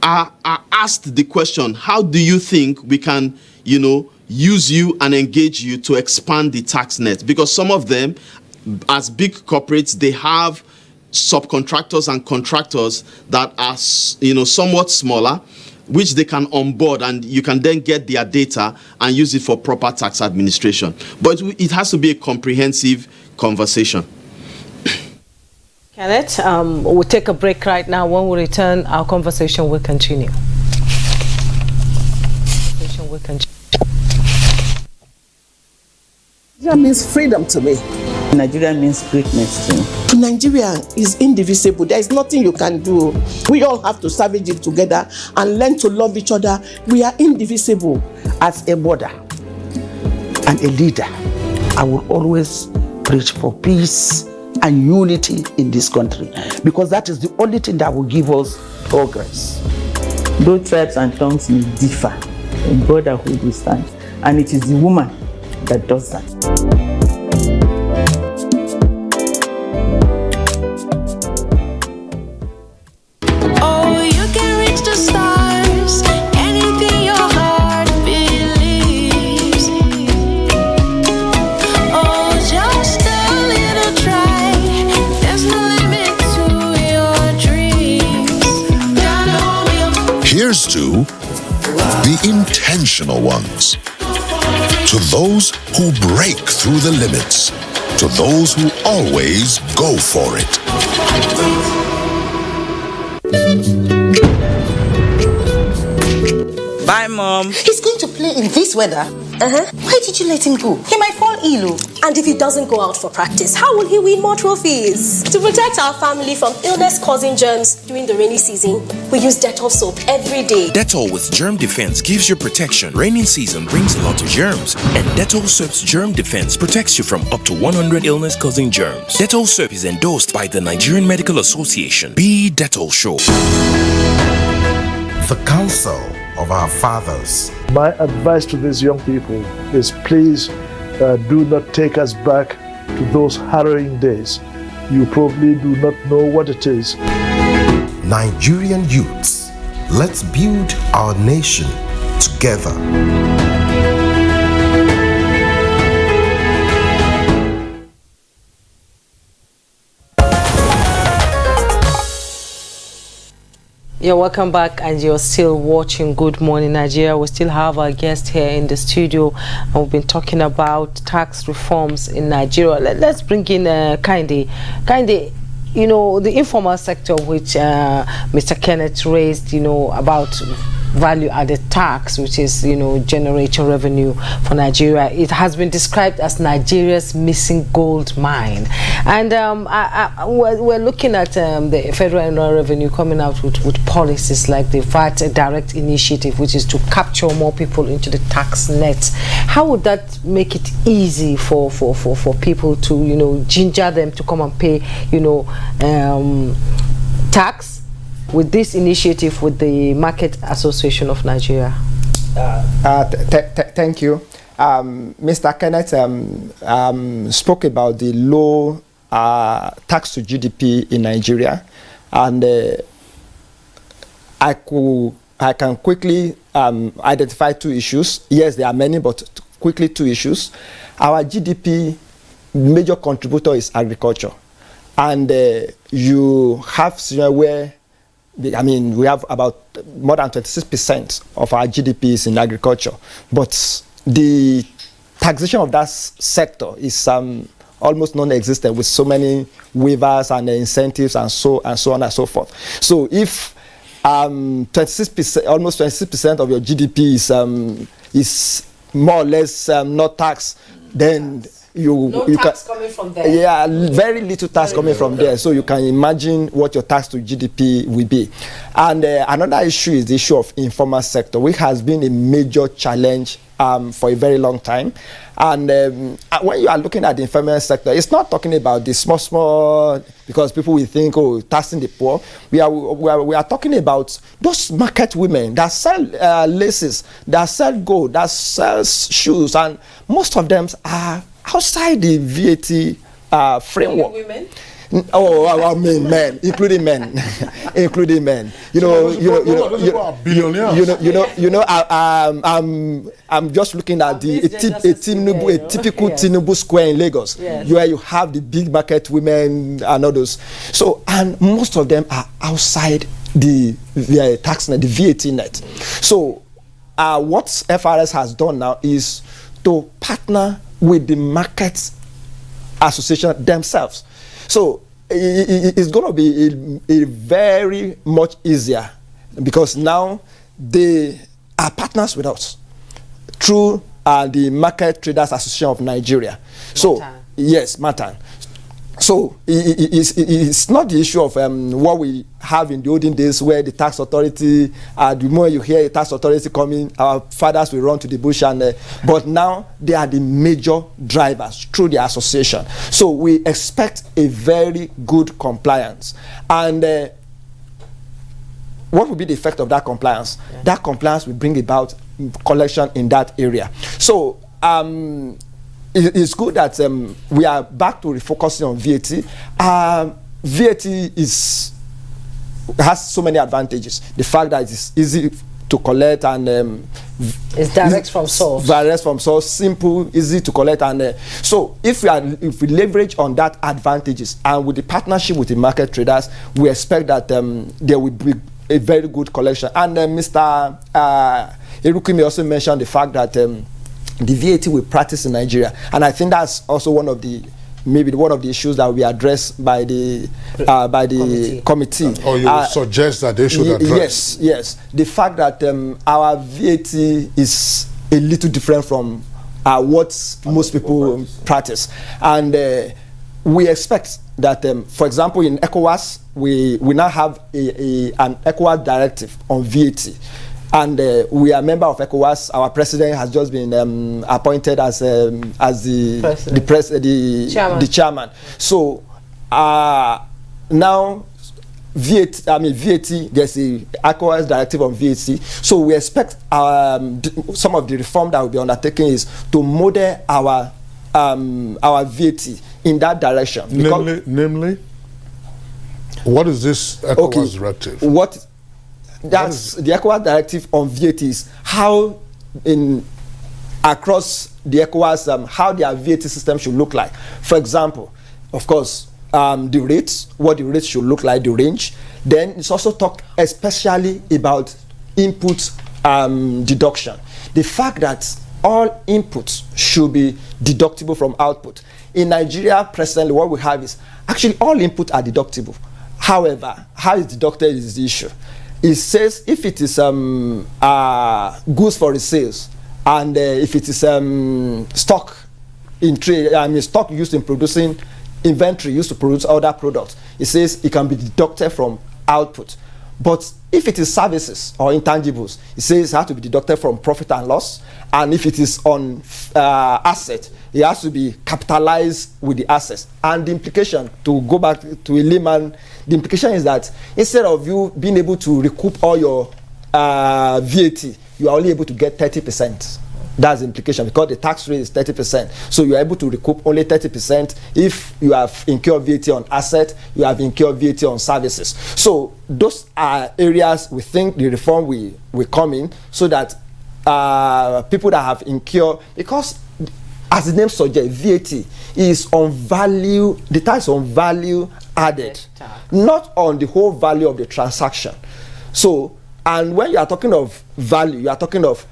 S7: are asked the question, how do you think we can, use you and engage you to expand the tax net? Because some of them, as big corporates, they have subcontractors and contractors that are, somewhat smaller, which they can onboard, and you can then get their data and use it for proper tax administration. But it has to be a comprehensive conversation.
S1: Kenneth, we'll take a break right now. When we return, our conversation will continue.
S4: Nigeria means freedom to me.
S17: Nigeria means greatness to me.
S4: Nigeria is indivisible. There is nothing you can do. We all have to savage it together and learn to love each other. We are indivisible.
S17: As a mother and a leader, I will always preach for peace and unity in this country, because that is the only thing that will give us progress. Though tribes and tongues may differ, in brotherhood we stand, and it is the woman that does that.
S8: Oh, you can reach the stars, anything your heart believes. Oh, just a little try, there's no limit to your dreams.
S9: Here's to the intentional ones. To those who break through the limits. To those who always go for it.
S17: Bye, Mom.
S18: He's going to play in this weather? Why did you let him go? He might fall ill.
S19: And if he doesn't go out for practice, how will he win more trophies? To protect our family from illness-causing germs during the rainy season, we use Dettol soap every day.
S20: Dettol with germ defense gives you protection. Rainy season brings a lot of germs, and Dettol soap's germ defense protects you from up to 100 illness-causing germs. Dettol soap is endorsed by the Nigerian Medical Association. Be Dettol sure.
S23: The counsel of our fathers.
S10: My advice to these young people is please do not take us back to those harrowing days. You probably do not know what it is.
S23: Nigerian youths, let's build our nation together.
S1: You're welcome back, and you're still watching Good Morning Nigeria. We still have our guest here in the studio, and we've been talking about tax reforms in Nigeria. Let's bring in Kinde, the informal sector, which Mr. Kenneth raised, about value-added tax, which is, generating revenue for Nigeria. It has been described as Nigeria's missing gold mine. And we're looking at the Federal Annual Revenue coming out with policies like the VAT Direct Initiative, which is to capture more people into the tax net. How would that make it easy for people to, ginger them to come and pay, tax? With this initiative with the Market Association of Nigeria?
S3: Thank you. Mr. Kenneth spoke about the low tax to GDP in Nigeria, and I can quickly identify two issues. Yes, there are many, but quickly two issues. Our GDP major contributor is agriculture, and you have where we have about more than 26% of our GDP is in agriculture, but the taxation of that sector is almost non-existent, with so many waivers and incentives and so on and so forth. So if 26%, almost 26% of your GDP is more or less not taxed, then
S1: No tax coming from there.
S3: Yeah, very little tax coming from there. So you can imagine what your tax to GDP will be. And another issue is the issue of informal sector, which has been a major challenge for a very long time. And when you are looking at the informal sector, it's not talking about the small, because people will think, oh, taxing the poor. We are talking about those market women that sell laces, that sell gold, that sell shoes, and most of them are outside the VAT framework.
S1: Women?
S3: Oh, I mean men, including men, including men. I'm just looking at a typical Tinubu square in Lagos, where you have the big market women and others. So, and most of them are outside the tax net, the VAT net. So, what FRS has done now is to partner with the market association themselves. So it's going to be a very much easier, because now they are partners with us through the Market Traders Association of Nigeria. So yes, Matan. So it's not the issue of what we have in the olden days, where the tax authority, the more you hear a tax authority coming, our fathers will run to the bush, and but now they are the major drivers through the association. So we expect a very good compliance. And what will be the effect of that compliance? Yeah. That compliance will bring about collection in that area. So it's good that we are back to refocusing on VAT. VAT has so many advantages. The fact that it's easy to collect, and
S1: it's direct from source.
S3: Direct from source, simple, easy to collect, and so if we leverage on that advantages, and with the partnership with the market traders, we expect that there will be a very good collection. And Mr. Erukumi also mentioned the fact that the VAT we practice in Nigeria, and I think that's also one of the issues that we addressed by the committee.
S2: Or you suggest that they should address?
S3: Yes. The fact that our VAT is a little different from what most people practice, and we expect that, for example, in ECOWAS, we now have an ECOWAS directive on VAT. And we are a member of ECOWAS. Our president has just been appointed as the chairman. So now VAT, there's a ECOWAS directive on VAT. So we expect some of the reform that will be undertaken is to model our VAT in that direction.
S2: Namely, what is this ECOWAS directive?
S3: That's the ECOWAS directive on VAT is how across the ECOWAS how their VAT system should look like. For example, of course, the rates, what the rates should look like, the range. Then it's also talked especially about input deduction. The fact that all inputs should be deductible from output. In Nigeria, presently, what we have is actually all inputs are deductible. However, how it's deducted is the issue. It says if it is goods for resales, and if it is stock in trade, stock used in producing, inventory used to produce other products, it says it can be deducted from output. But if it is services or intangibles, it says it has to be deducted from profit and loss. And if it is on asset, it has to be capitalized with the assets. And the implication, to go back to a layman, the implication is that instead of you being able to recoup all your VAT, you are only able to get 30%. That's the implication, because the tax rate is 30%. So you are able to recoup only 30% if you have incurred VAT on asset, you have incurred VAT on services. So those are areas we think the reform will come in, so that people that have incurred, because as the name suggests, VAT is on value, the tax on value added, not on the whole value of the transaction. So, and when you are talking of value, you are talking of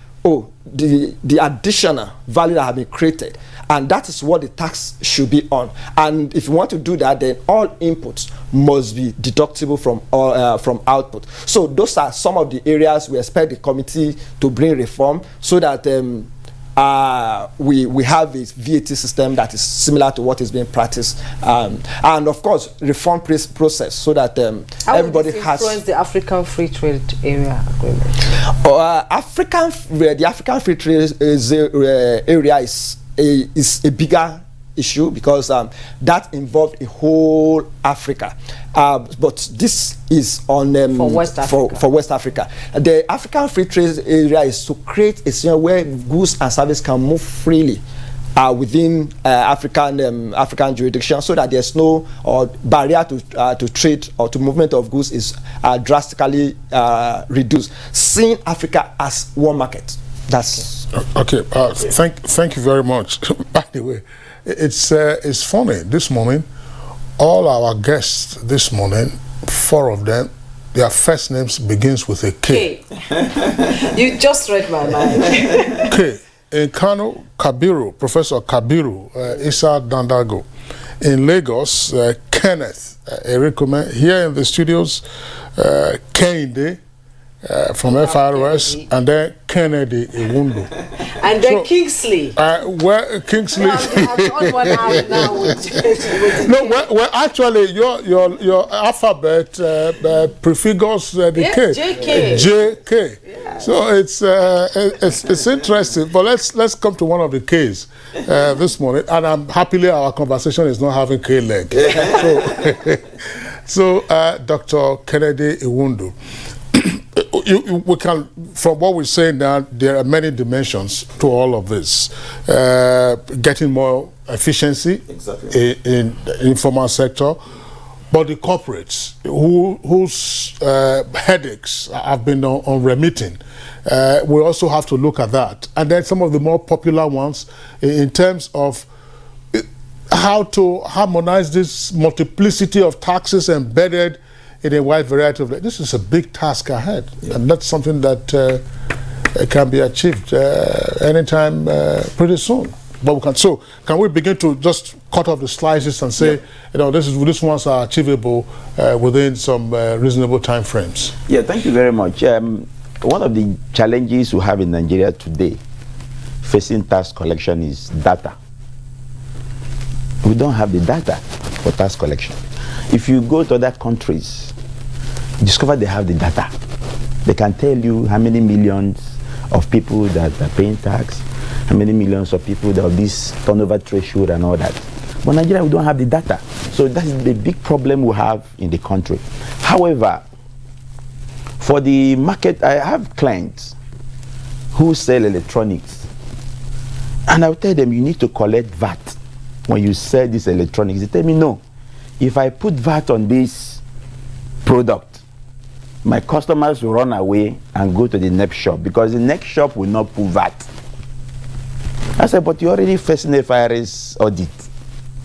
S3: the additional value that have been created, and that is what the tax should be on. And if you want to do that, then all inputs must be deductible from output. So those are some of the areas we expect the committee to bring reform, so that we have a VAT system that is similar to what is being practiced, and of course reform process so that everybody has.
S1: How would this influence the African Free Trade Area Agreement?
S3: The African Free Trade area is a bigger issue because that involves a whole Africa, but this is on
S1: for West Africa.
S3: For West Africa. The African Free Trade area is to create a scenario where goods and services can move freely within African jurisdiction, so that there's no barrier to trade or to movement of goods is drastically reduced. Seeing Africa as one market. That's
S2: okay. Thank you very much. By the way, it's funny this morning. All our guests this morning, 4 of them, their first names begins with a K.
S1: You just read my mind.
S2: K. In Kano, Kabiru, Professor Kabiru, Issa Dandago. In Lagos, Kenneth Erikome. Here in the studios, Kehinde from FRS, and then Kennedy Iwundu.
S1: And then Kingsley.
S2: Where Kingsley?
S1: I'm on 1 hour now with
S2: No, well, actually, your alphabet prefigures the K. JK. Yeah. So it's interesting. But let's come to one of the Ks this morning, and I'm happily our conversation is not having K leg. So Dr. Kennedy Iwundu. We can, from what we're saying now, there are many dimensions to all of this. Getting more efficiency in the informal sector, but the corporates whose headaches have been unremitting, we also have to look at that. And then some of the more popular ones in terms of how to harmonize this multiplicity of taxes embedded in a wide variety of. This is a big task ahead, and that's something that can be achieved anytime pretty soon. But we can. So, can we begin to just cut off the slices and say, these ones are achievable within some reasonable time frames?
S6: Yeah, thank you very much. One of the challenges we have in Nigeria today, facing tax collection, is data. We don't have the data for tax collection. If you go to other countries, discover they have the data. They can tell you how many millions of people that are paying tax, how many millions of people that have this turnover threshold and all that. But in Nigeria, we don't have the data. So that is the big problem we have in the country. However, for the market, I have clients who sell electronics. And I'll tell them, you need to collect VAT when you sell this electronics. They tell me, no. If I put VAT on this product, my customers will run away and go to the next shop because the next shop will not put VAT. I said, but you already facing a FIRS audit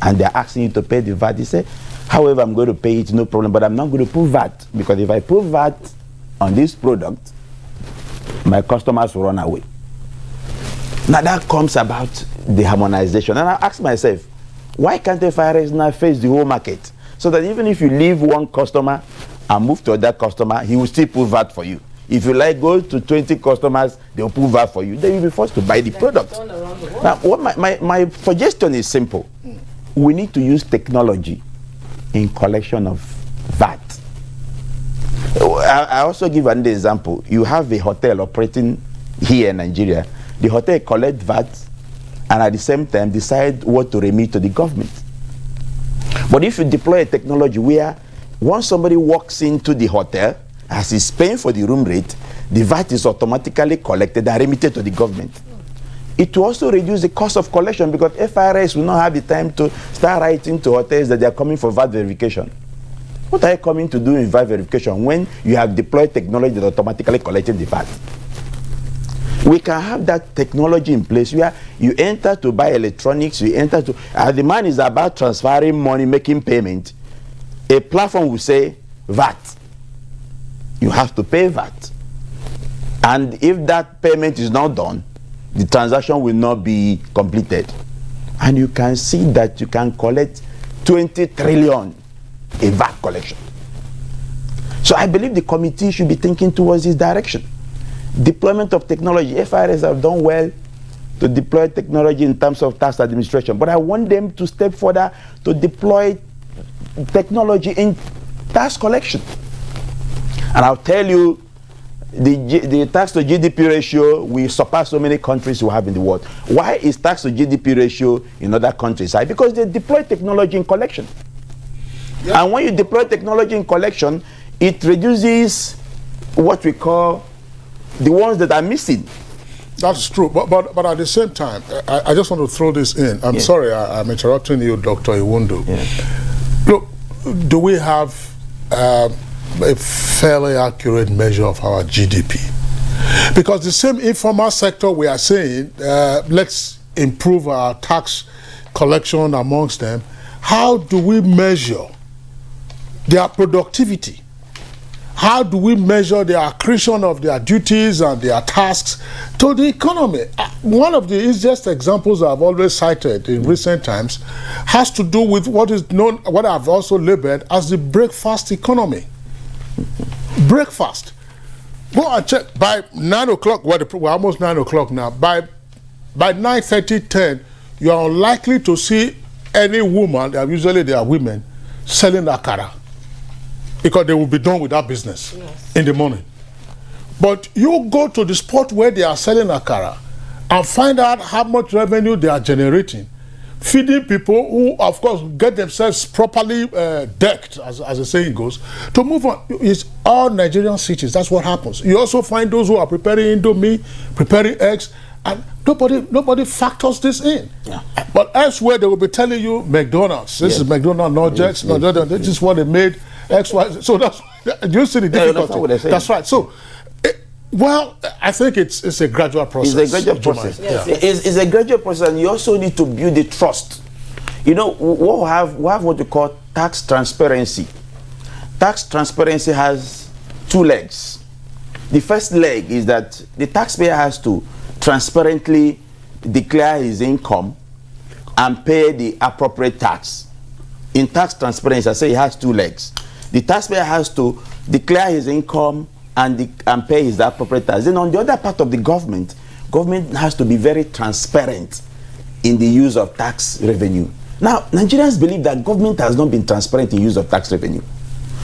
S6: and they're asking you to pay the VAT. He said, however, I'm going to pay it, no problem, but I'm not going to put VAT because if I put VAT on this product, my customers will run away. Now that comes about the harmonization. And I ask myself, why can't the FIRS now face the whole market? So that even if you leave one customer and move to another customer, he will still put VAT for you. If you like go to 20 customers, they will put VAT for you. Then you'll be forced to buy the product. Now, what my suggestion is simple. We need to use technology in collection of VAT. I also give another example. You have a hotel operating here in Nigeria. The hotel collects VAT and at the same time decide what to remit to the government. But if you deploy a technology where once somebody walks into the hotel, as he's paying for the room rate, the VAT is automatically collected and remitted to the government. It will also reduce the cost of collection because FIRS will not have the time to start writing to hotels that they are coming for VAT verification. What are you coming to do in VAT verification when you have deployed technology that automatically collected the VAT? We can have that technology in place where you enter to buy electronics, you enter to, the man is about transferring money, making payment. A platform will say VAT. You have to pay VAT. And if that payment is not done, the transaction will not be completed. And you can see that you can collect 20 trillion in VAT collection. So I believe the committee should be thinking towards this direction. Deployment of technology. FIRS have done well to deploy technology in terms of tax administration, but I want them to step further to deploy technology in tax collection. And I'll tell you, the tax to GDP ratio, we surpass so many countries we have in the world. Why is tax to GDP ratio in other countries high? Because they deploy technology in collection. Yeah. And when you deploy technology in collection, it reduces what we call the ones that are missing.
S2: That's true, but at the same time, I just want to throw this in. I'm sorry, I'm interrupting you, Dr. Iwundu. Look, do we have a fairly accurate measure of our GDP? Because the same informal sector we are saying, let's improve our tax collection amongst them. How do we measure their productivity? How do we measure the accretion of their duties and their tasks to the economy? One of the easiest examples I've always cited in recent times has to do with what is known, what I've also labeled as the breakfast economy. Breakfast. Go and check. By 9 o'clock, we're almost 9 o'clock now. By 9:30, 10, you are unlikely to see any woman, usually they are women, selling akara, because they will be done with that business in the morning. But you go to the spot where they are selling akara and find out how much revenue they are generating, feeding people who, of course, get themselves properly decked, as the saying goes, to move on. It's all Nigerian cities. That's what happens. You also find those who are preparing indomie, preparing eggs, and nobody factors this in. Yeah. But elsewhere, they will be telling you McDonald's. This is McDonald's, not Jack's. This is what they made. X, Y. So that's, you see the difficulty. That's right. So, well, I think it's a gradual process.
S6: It's a gradual process.
S2: Yes.
S6: It's a gradual process, and you also need to build the trust. You know, we have what we call tax transparency. Tax transparency has two legs. The first leg is that the taxpayer has to transparently declare his income and pay the appropriate tax. In tax transparency, I say it has two legs. The taxpayer has to declare his income and pay his appropriate tax. Then on the other part of the government has to be very transparent in the use of tax revenue. Now, Nigerians believe that government has not been transparent in use of tax revenue.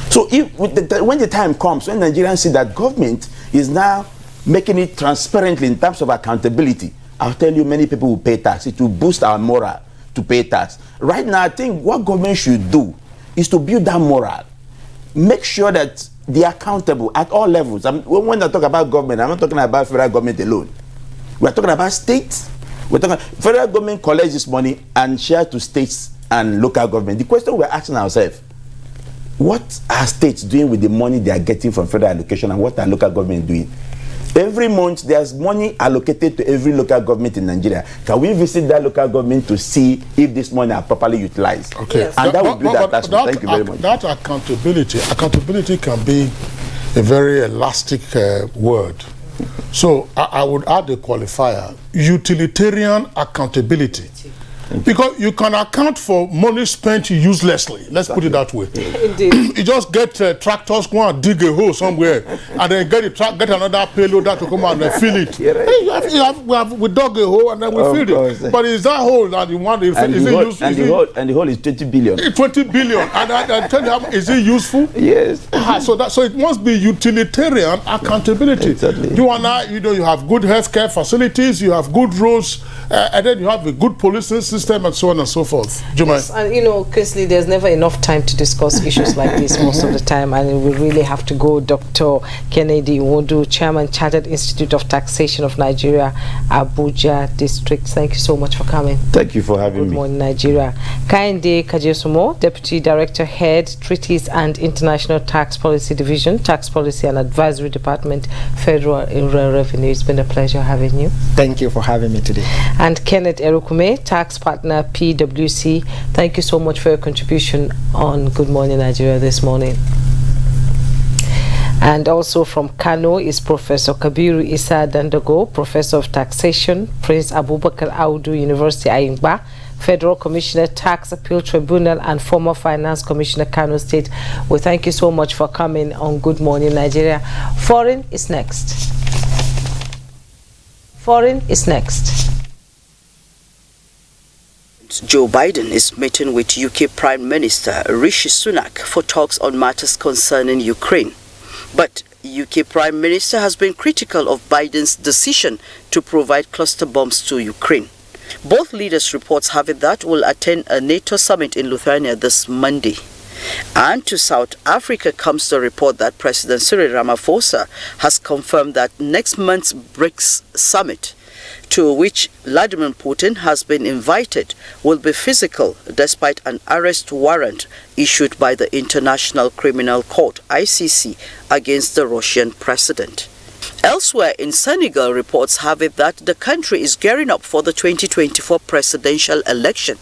S6: So when the time comes, when Nigerians see that government is now making it transparently in terms of accountability, I'll tell you, many people will pay tax. It will boost our morale to pay tax. Right now, I think what government should do is to build that morale. Make sure that they are accountable at all levels. When I talk about government, I'm not talking about federal government alone. We're talking about states. Federal government collects this money and shares to states and local government. The question we're asking ourselves, what are states doing with the money they are getting from federal allocation, and what are local government doing? Every month, there's money allocated to every local government in Nigeria. Can we visit that local government to see if this money are properly utilized?
S2: Okay.
S6: Yes. And that will build attachment. Thank you very much.
S2: That accountability can be a very elastic word. So I would add the qualifier, utilitarian accountability. Because you can account for money spent uselessly. Let's put it that way.
S1: Indeed.
S2: You just get tractors, go and dig a hole somewhere, and then get another payloader to come and fill it. We dug a hole and then we filled it. But is that hole that you want? Is it useful?
S6: And the hole is 20 billion.
S2: 20 billion. And I tell you, is it useful?
S6: Yes.
S2: So it must be utilitarian accountability.
S6: Exactly.
S2: You and I, you have good healthcare facilities, you have good roads, and then you have a good policing system, and so on and so forth.
S1: Yes, and Chrisley, there's never enough time to discuss issues like this most of the time, and we really have to go. Dr. Kennedy Iwundu, Chairman, Chartered Institute of Taxation of Nigeria, Abuja District. Thank you so much for coming.
S6: Thank you for having me.
S1: Good morning, Nigeria. Kainde Kajesumo, Deputy Director, Head, Treaties and International Tax Policy Division, Tax Policy and Advisory Department, Federal Inland Revenue. It's been a pleasure having you.
S3: Thank you for having me today.
S1: And Kenneth Erukume, Tax Partner, PwC. Thank you so much for your contribution on Good Morning Nigeria this morning. And also from Kano is Professor Kabiru Isa Dandago, Professor of Taxation, Prince Abubakar Audu, University Ayingba, Federal Commissioner, Tax Appeal Tribunal, and former Finance Commissioner, Kano State. We thank you so much for coming on Good Morning Nigeria. Foreign is next. Foreign is next.
S12: Joe Biden is meeting with UK Prime Minister Rishi Sunak for talks on matters concerning Ukraine. But UK Prime Minister has been critical of Biden's decision to provide cluster bombs to Ukraine. Both leaders, reports have it that, will attend a NATO summit in Lithuania this Monday. And to South Africa comes the report that President Cyril Ramaphosa has confirmed that next month's BRICS summit, to which Vladimir Putin has been invited, will be physical despite an arrest warrant issued by the International Criminal Court (ICC) against the Russian president. Elsewhere in Senegal, reports have it that the country is gearing up for the 2024 presidential election.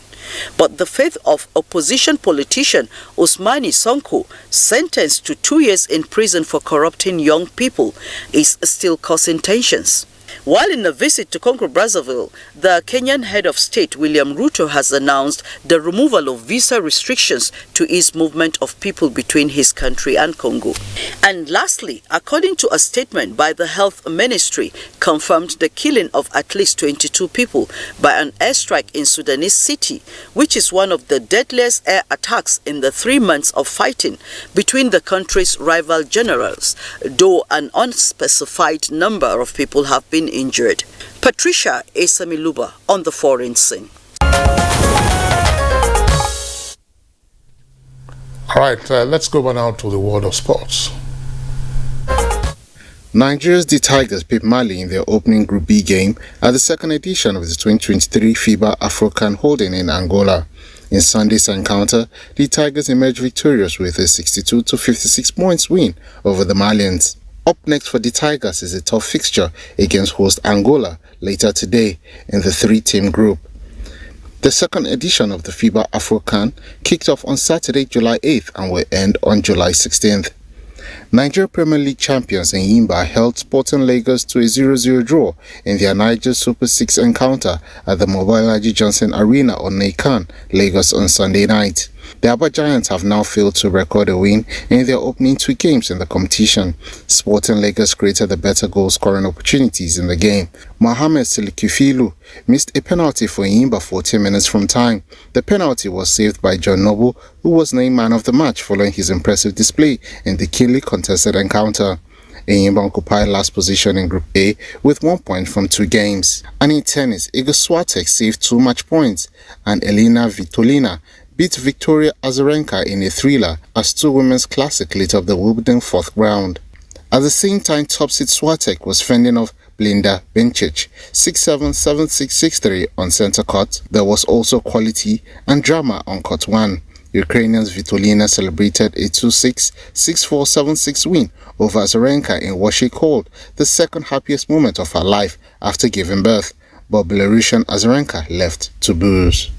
S12: But the fate of opposition politician Ousmane Sonko, sentenced to 2 years in prison for corrupting young people, is still causing tensions. While in a visit to Congo-Brazzaville, the Kenyan head of state, William Ruto, has announced the removal of visa restrictions to ease movement of people between his country and Congo. And lastly, according to a statement by the health ministry, confirmed the killing of at least 22 people by an airstrike in Sudanese city, which is one of the deadliest air attacks in the 3 months of fighting between the country's rival generals, though an unspecified number of people have been injured. Patricia Esamiluba on the foreign scene.
S2: All right, let's go now to the world of sports.
S13: Nigeria's The Tigers beat Mali in their opening Group B game at the second edition of the 2023 FIBA AfroCan holding in Angola. In Sunday's encounter, the Tigers emerged victorious with a 62-56 points win over the Malians. Up next for the Tigers is a tough fixture against host Angola later today in the three-team group. The second edition of the FIBA AfroCan kicked off on Saturday, July 8th and will end on July 16th. Nigeria Premier League champions Enyimba held Sporting Lagos to a 0-0 draw in their Niger Super 6 encounter at the Mobolaji Johnson Arena on Naikan, Lagos on Sunday night. The Aba Giants have now failed to record a win in their opening 2 games in the competition. Sporting Lagos created the better goal-scoring opportunities in the game. Mohamed Silikifilu missed a penalty for Enyimba 14 minutes from time. The penalty was saved by John Noble, who was named man of the match following his impressive display in the keenly contested encounter. Enyimba occupied last position in Group A with 1 point from 2 games. And in tennis, Iga Swiatek saved 2 match points and Elena Svitolina beat Victoria Azarenka in a thriller as 2 women's classic lit up the Wimbledon 4th round. At the same time, top seed Swiatek was fending off Blinda Bencic 6-7, 7-6, 6-3 on center court. There was also quality and drama on court 1. Ukrainian Svitolina celebrated a 2-6, 6-4, 7-6 win over Azarenka in what she called the second happiest moment of her life after giving birth, but Belarusian Azarenka left to booze.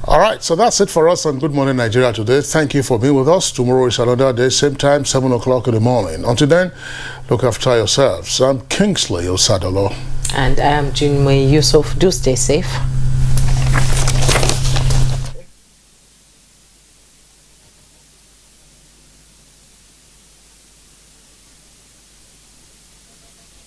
S2: All right, so that's it for us on Good Morning Nigeria today. Thank you for being with us. Tomorrow is another day, same time, 7 o'clock in the morning. Until then, look after yourselves. I'm Kingsley Osadolo.
S1: And I am Junmei Yusuf. Do stay safe.